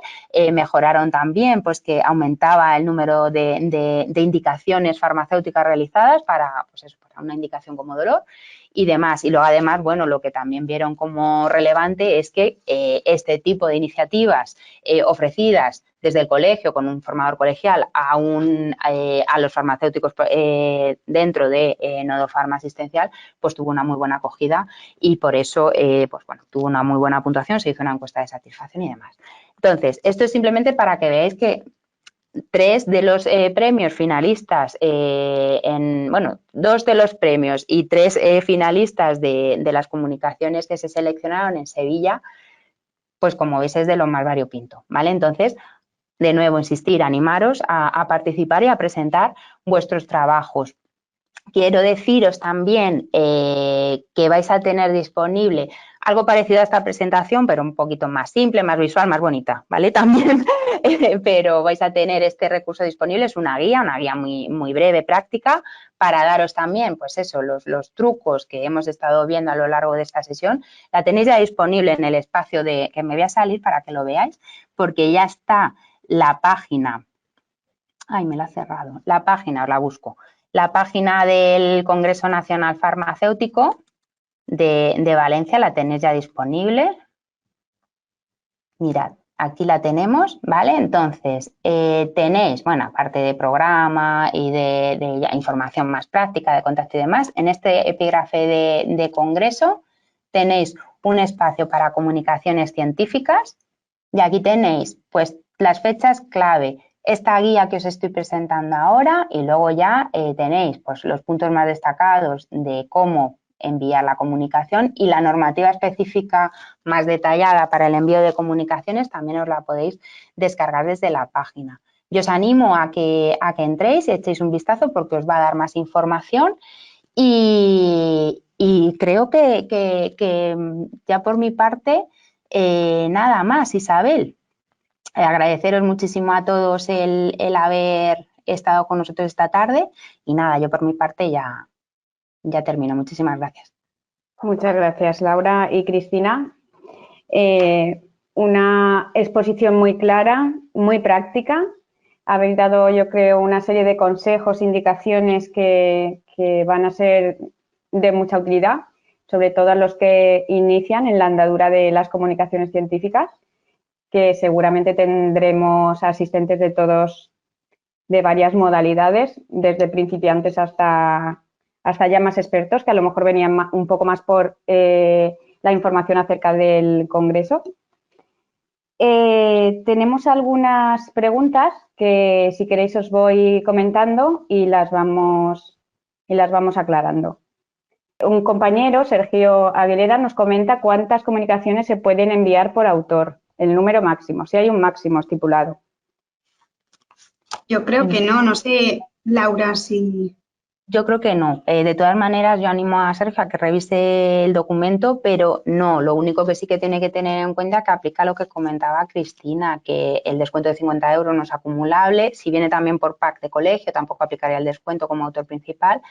S2: mejoraron también pues que aumentaba el número de indicaciones farmacéuticas realizadas para, pues eso, para una indicación como dolor y demás. Y luego, además, bueno, lo que también vieron como relevante es que este tipo de iniciativas ofrecidas desde el colegio con un formador colegial a los farmacéuticos dentro de Nodo Farma Asistencial, pues tuvo una muy buena acogida y por eso, pues bueno, tuvo una muy buena puntuación, se hizo una encuesta de satisfacción y demás. Entonces, esto es simplemente para que veáis que 3 de los premios finalistas, 2 de los premios y 3 finalistas de las comunicaciones que se seleccionaron en Sevilla, pues como veis es de lo más variopinto, ¿vale? Entonces, de nuevo, insistir, animaros a participar y a presentar vuestros trabajos. Quiero deciros también que vais a tener disponible algo parecido a esta presentación, pero un poquito más simple, más visual, más bonita, ¿vale? También, pero vais a tener este recurso disponible, es una guía muy, muy breve, práctica, para daros también, pues eso, los trucos que hemos estado viendo a lo largo de esta sesión. La tenéis ya disponible en el espacio que me voy a salir para que lo veáis, porque ya está la página. Ay, me la ha cerrado. La página, os la busco. La página del Congreso Nacional Farmacéutico de Valencia la tenéis ya disponible. Mirad, aquí la tenemos, ¿vale? Entonces, tenéis, bueno, aparte de programa y de información más práctica, de contacto y demás, en este epígrafe de Congreso tenéis un espacio para comunicaciones científicas y aquí tenéis, pues, las fechas clave, esta guía que os estoy presentando ahora y luego ya tenéis pues, los puntos más destacados de cómo enviar la comunicación y la normativa específica más detallada para el envío de comunicaciones también os la podéis descargar desde la página. Yo os animo a que entréis y echéis un vistazo porque os va a dar más información y creo que ya por mi parte nada más, Isabel. Agradeceros muchísimo a todos el haber estado con nosotros esta tarde y nada, yo por mi parte ya termino. Muchísimas gracias.
S1: Muchas gracias, Laura y Cristina. Una exposición muy clara, muy práctica. Habéis dado, yo creo, una serie de consejos, indicaciones que van a ser de mucha utilidad, sobre todo a los que inician en la andadura de las comunicaciones científicas. que seguramente tendremos asistentes de varias modalidades, desde principiantes hasta ya más expertos, que a lo mejor venían un poco más por la información acerca del congreso. Tenemos algunas preguntas que, si queréis, os voy comentando y las vamos aclarando. Un compañero, Sergio Aguilera, nos comenta cuántas comunicaciones se pueden enviar por autor, el número máximo, si hay un máximo estipulado.
S3: Yo creo que no sé, Laura, si...
S2: Yo creo que no. De todas maneras, yo animo a Sergio a que revise el documento, pero no. Lo único que sí que tiene que tener en cuenta es que aplica lo que comentaba Cristina, que el descuento de 50 € no es acumulable. Si viene también por pack de colegio, tampoco aplicaría el descuento como autor principal,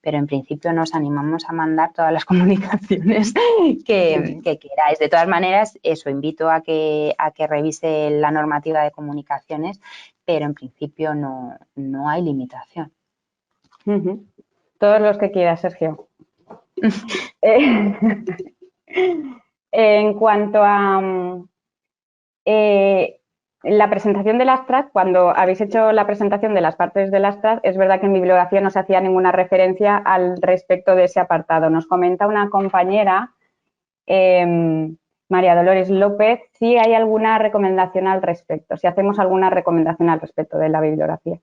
S2: pero en principio nos animamos a mandar todas las comunicaciones que queráis. De todas maneras, eso, invito a que revise la normativa de comunicaciones, pero en principio no hay limitación.
S1: Todos los que quieras, Sergio. En cuanto a la presentación del abstract, cuando habéis hecho la presentación de las partes del abstract, es verdad que en bibliografía no se hacía ninguna referencia al respecto de ese apartado. Nos comenta una compañera, María Dolores López, si hay alguna recomendación al respecto, si hacemos alguna recomendación al respecto de la bibliografía.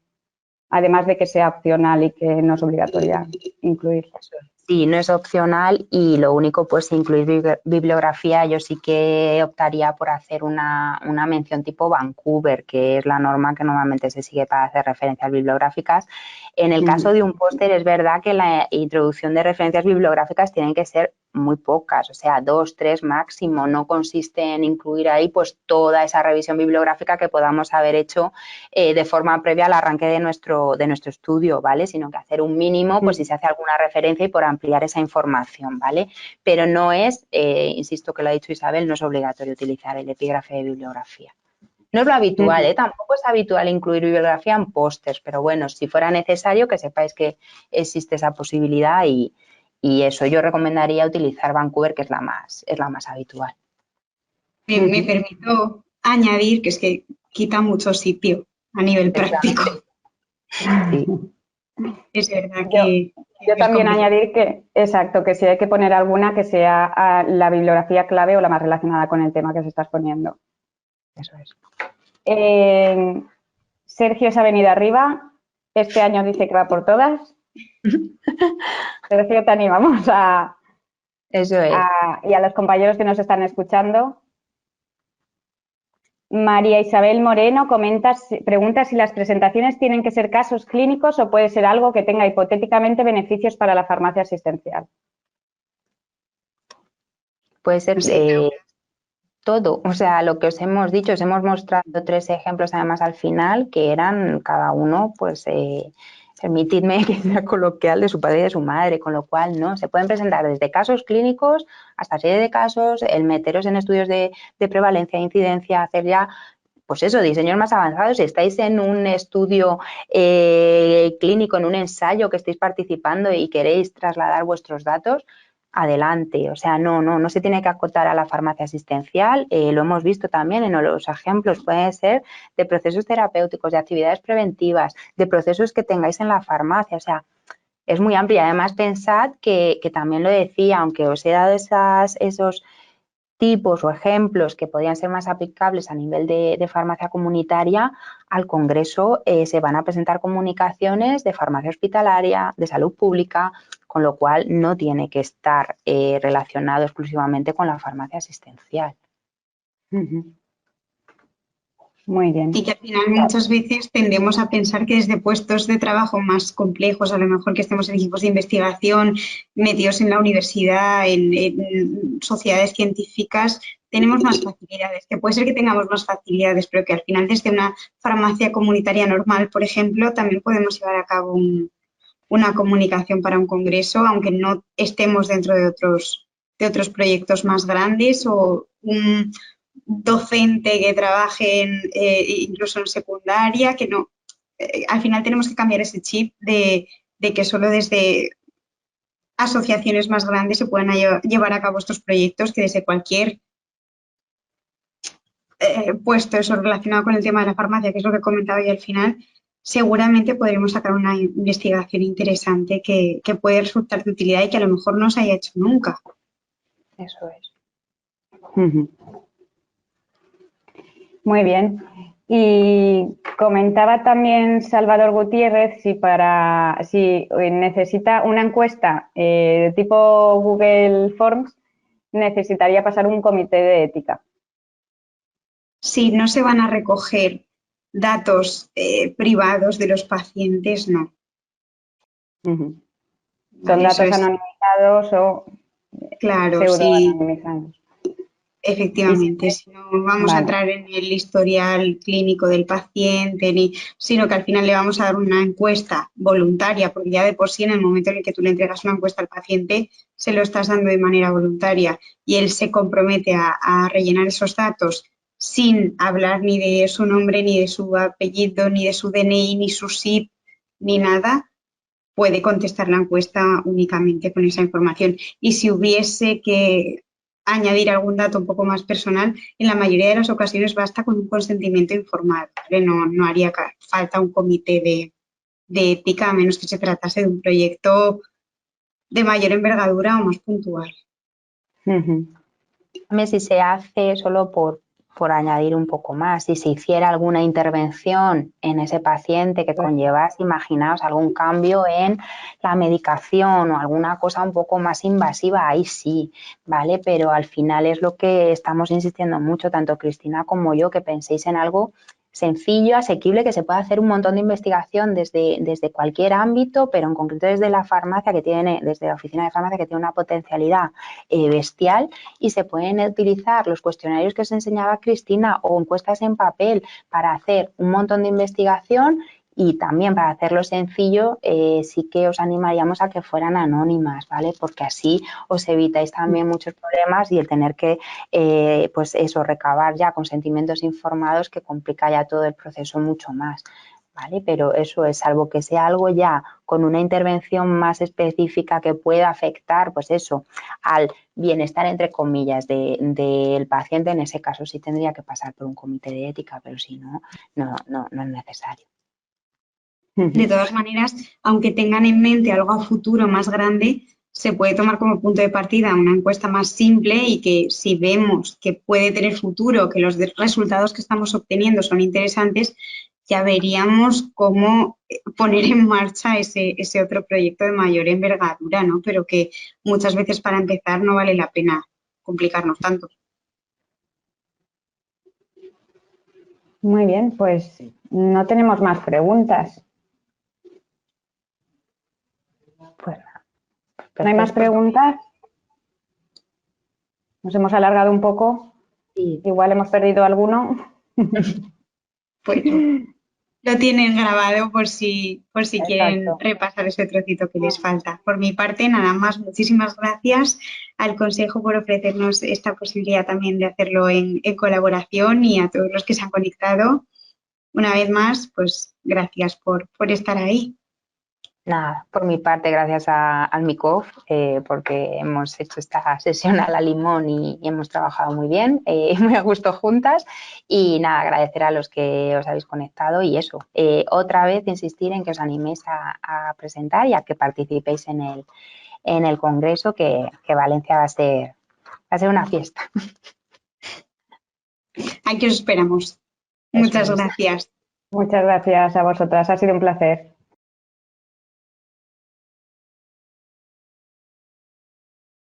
S1: Además de que sea opcional y que no es obligatoria incluirla.
S2: Sí, no es opcional y lo único, pues, incluir bibliografía, yo sí que optaría por hacer una mención tipo Vancouver, que es la norma que normalmente se sigue para hacer referencias bibliográficas. En el caso de un póster, es verdad que la introducción de referencias bibliográficas tienen que ser muy pocas, o sea, 2, 3 máximo. No consiste en incluir ahí pues toda esa revisión bibliográfica que podamos haber hecho de forma previa al arranque de nuestro estudio, ¿vale? Sino que hacer un mínimo, pues si se hace alguna referencia y por ampliar esa información, ¿vale? Pero no es, insisto que lo ha dicho Isabel, no es obligatorio utilizar el epígrafe de bibliografía. No es lo habitual, tampoco es habitual incluir bibliografía en pósters, pero bueno, si fuera necesario que sepáis que existe esa posibilidad y eso, yo recomendaría utilizar Vancouver, que es la más habitual.
S3: Me permito añadir que es que quita mucho sitio a nivel práctico.
S2: Sí.
S3: Es verdad que...
S1: Yo también añadir que, exacto, que si hay que poner alguna que sea la bibliografía clave o la más relacionada con el tema que se está exponiendo.
S2: Eso es.
S1: Sergio es Avenida Arriba. Este año dice que va por todas. Sergio, te animamos
S2: Eso es.
S1: y a los compañeros que nos están escuchando. María Isabel Moreno pregunta si las presentaciones tienen que ser casos clínicos o puede ser algo que tenga hipotéticamente beneficios para la farmacia asistencial.
S2: Puede ser todo, o sea, lo que os hemos dicho, os hemos mostrado 3 ejemplos además al final, que eran cada uno, pues, permitidme que sea coloquial, de su padre y de su madre, con lo cual, ¿no? Se pueden presentar desde casos clínicos hasta serie de casos, el meteros en estudios de prevalencia e incidencia, hacer ya, pues eso, diseños más avanzados. Si estáis en un estudio clínico, en un ensayo que estéis participando y queréis trasladar vuestros datos, adelante, o sea, no se tiene que acotar a la farmacia asistencial, lo hemos visto también en los ejemplos, puede ser de procesos terapéuticos, de actividades preventivas, de procesos que tengáis en la farmacia, o sea, es muy amplio. Además, pensad que también lo decía, aunque os he dado esos tipos o ejemplos que podrían ser más aplicables a nivel de farmacia comunitaria, al Congreso se van a presentar comunicaciones de farmacia hospitalaria, de salud pública, con lo cual no tiene que estar relacionado exclusivamente con la farmacia asistencial.
S1: Muy bien.
S3: Y que al final muchas veces tendemos a pensar que desde puestos de trabajo más complejos, a lo mejor que estemos en equipos de investigación, metidos en la universidad, en sociedades científicas, tenemos más facilidades, que puede ser que tengamos más facilidades, pero que al final desde una farmacia comunitaria normal, por ejemplo, también podemos llevar a cabo una comunicación para un congreso, aunque no estemos dentro de otros proyectos más grandes, o un docente que trabaje incluso en secundaria, que no. Al final tenemos que cambiar ese chip de que solo desde asociaciones más grandes se puedan llevar a cabo estos proyectos, que desde cualquier puesto eso relacionado con el tema de la farmacia, que es lo que comentaba yo al final, seguramente podremos sacar una investigación interesante que puede resultar de utilidad y que a lo mejor no se haya hecho nunca.
S2: Eso es.
S1: Muy bien. Y comentaba también Salvador Gutiérrez si necesita una encuesta de tipo Google Forms, necesitaría pasar un comité de ética.
S3: Si no se van a recoger datos privados de los pacientes, no.
S1: Son
S3: Vale,
S1: datos
S3: eso es
S1: anonimizados o
S3: claro, sí.
S1: pseudo-anonimizados.
S3: Efectivamente, si no vamos a
S1: Vale.
S3: entrar en el historial clínico del paciente, sino que al final le vamos a dar una encuesta voluntaria, porque ya de por sí en el momento en el que tú le entregas una encuesta al paciente, se lo estás dando de manera voluntaria y él se compromete a rellenar esos datos sin hablar ni de su nombre, ni de su apellido, ni de su DNI, ni su SIP, ni nada, puede contestar la encuesta únicamente con esa información. Y si hubiese que añadir algún dato un poco más personal, en la mayoría de las ocasiones basta con un consentimiento informado, ¿vale? No haría falta un comité de ética, a menos que se tratase de un proyecto de mayor envergadura o más puntual.
S2: Si se hace solo por añadir un poco más, si se hiciera alguna intervención en ese paciente que conllevase, imaginaos, algún cambio en la medicación o alguna cosa un poco más invasiva, ahí sí, ¿vale? Pero al final es lo que estamos insistiendo mucho, tanto Cristina como yo, que penséis en algo sencillo, asequible, que se puede hacer un montón de investigación desde cualquier ámbito, pero en concreto desde la farmacia, desde la oficina de farmacia, que tiene una potencialidad bestial, y se pueden utilizar los cuestionarios que os enseñaba Cristina o encuestas en papel para hacer un montón de investigación. Y también para hacerlo sencillo, sí que os animaríamos a que fueran anónimas, ¿vale? Porque así os evitáis también muchos problemas y el tener que, pues eso, recabar ya consentimientos informados que complica ya todo el proceso mucho más, ¿vale? Pero eso es, salvo que sea algo ya con una intervención más específica que pueda afectar, pues eso, al bienestar, entre comillas, del paciente, en ese caso sí tendría que pasar por un comité de ética, pero si no, no es necesario.
S3: De todas maneras, aunque tengan en mente algo a futuro más grande, se puede tomar como punto de partida una encuesta más simple y que si vemos que puede tener futuro, que los resultados que estamos obteniendo son interesantes, ya veríamos cómo poner en marcha ese otro proyecto de mayor envergadura, ¿no? Pero que muchas veces para empezar no vale la pena complicarnos tanto.
S1: Muy bien, pues no tenemos más preguntas.
S2: Pues nada.
S1: ¿No hay más preguntas? Nos hemos alargado un poco.
S2: Sí.
S1: Igual hemos perdido alguno.
S3: Pues lo tienen grabado por si quieren
S2: Exacto.
S3: repasar ese trocito que les falta. Por mi parte, nada más, muchísimas gracias al Consejo por ofrecernos esta posibilidad también de hacerlo en colaboración y a todos los que se han conectado. Una vez más, pues gracias por estar ahí.
S2: Nada, por mi parte, gracias al MICOF, porque hemos hecho esta sesión a la limón y hemos trabajado muy bien, muy a gusto juntas. Y nada, agradecer a los que os habéis conectado y eso, otra vez insistir en que os animéis a presentar y a que participéis en el congreso, que Valencia va a ser una fiesta.
S3: Aquí os esperamos. Muchas gracias.
S1: Muchas gracias a vosotras, ha sido un placer.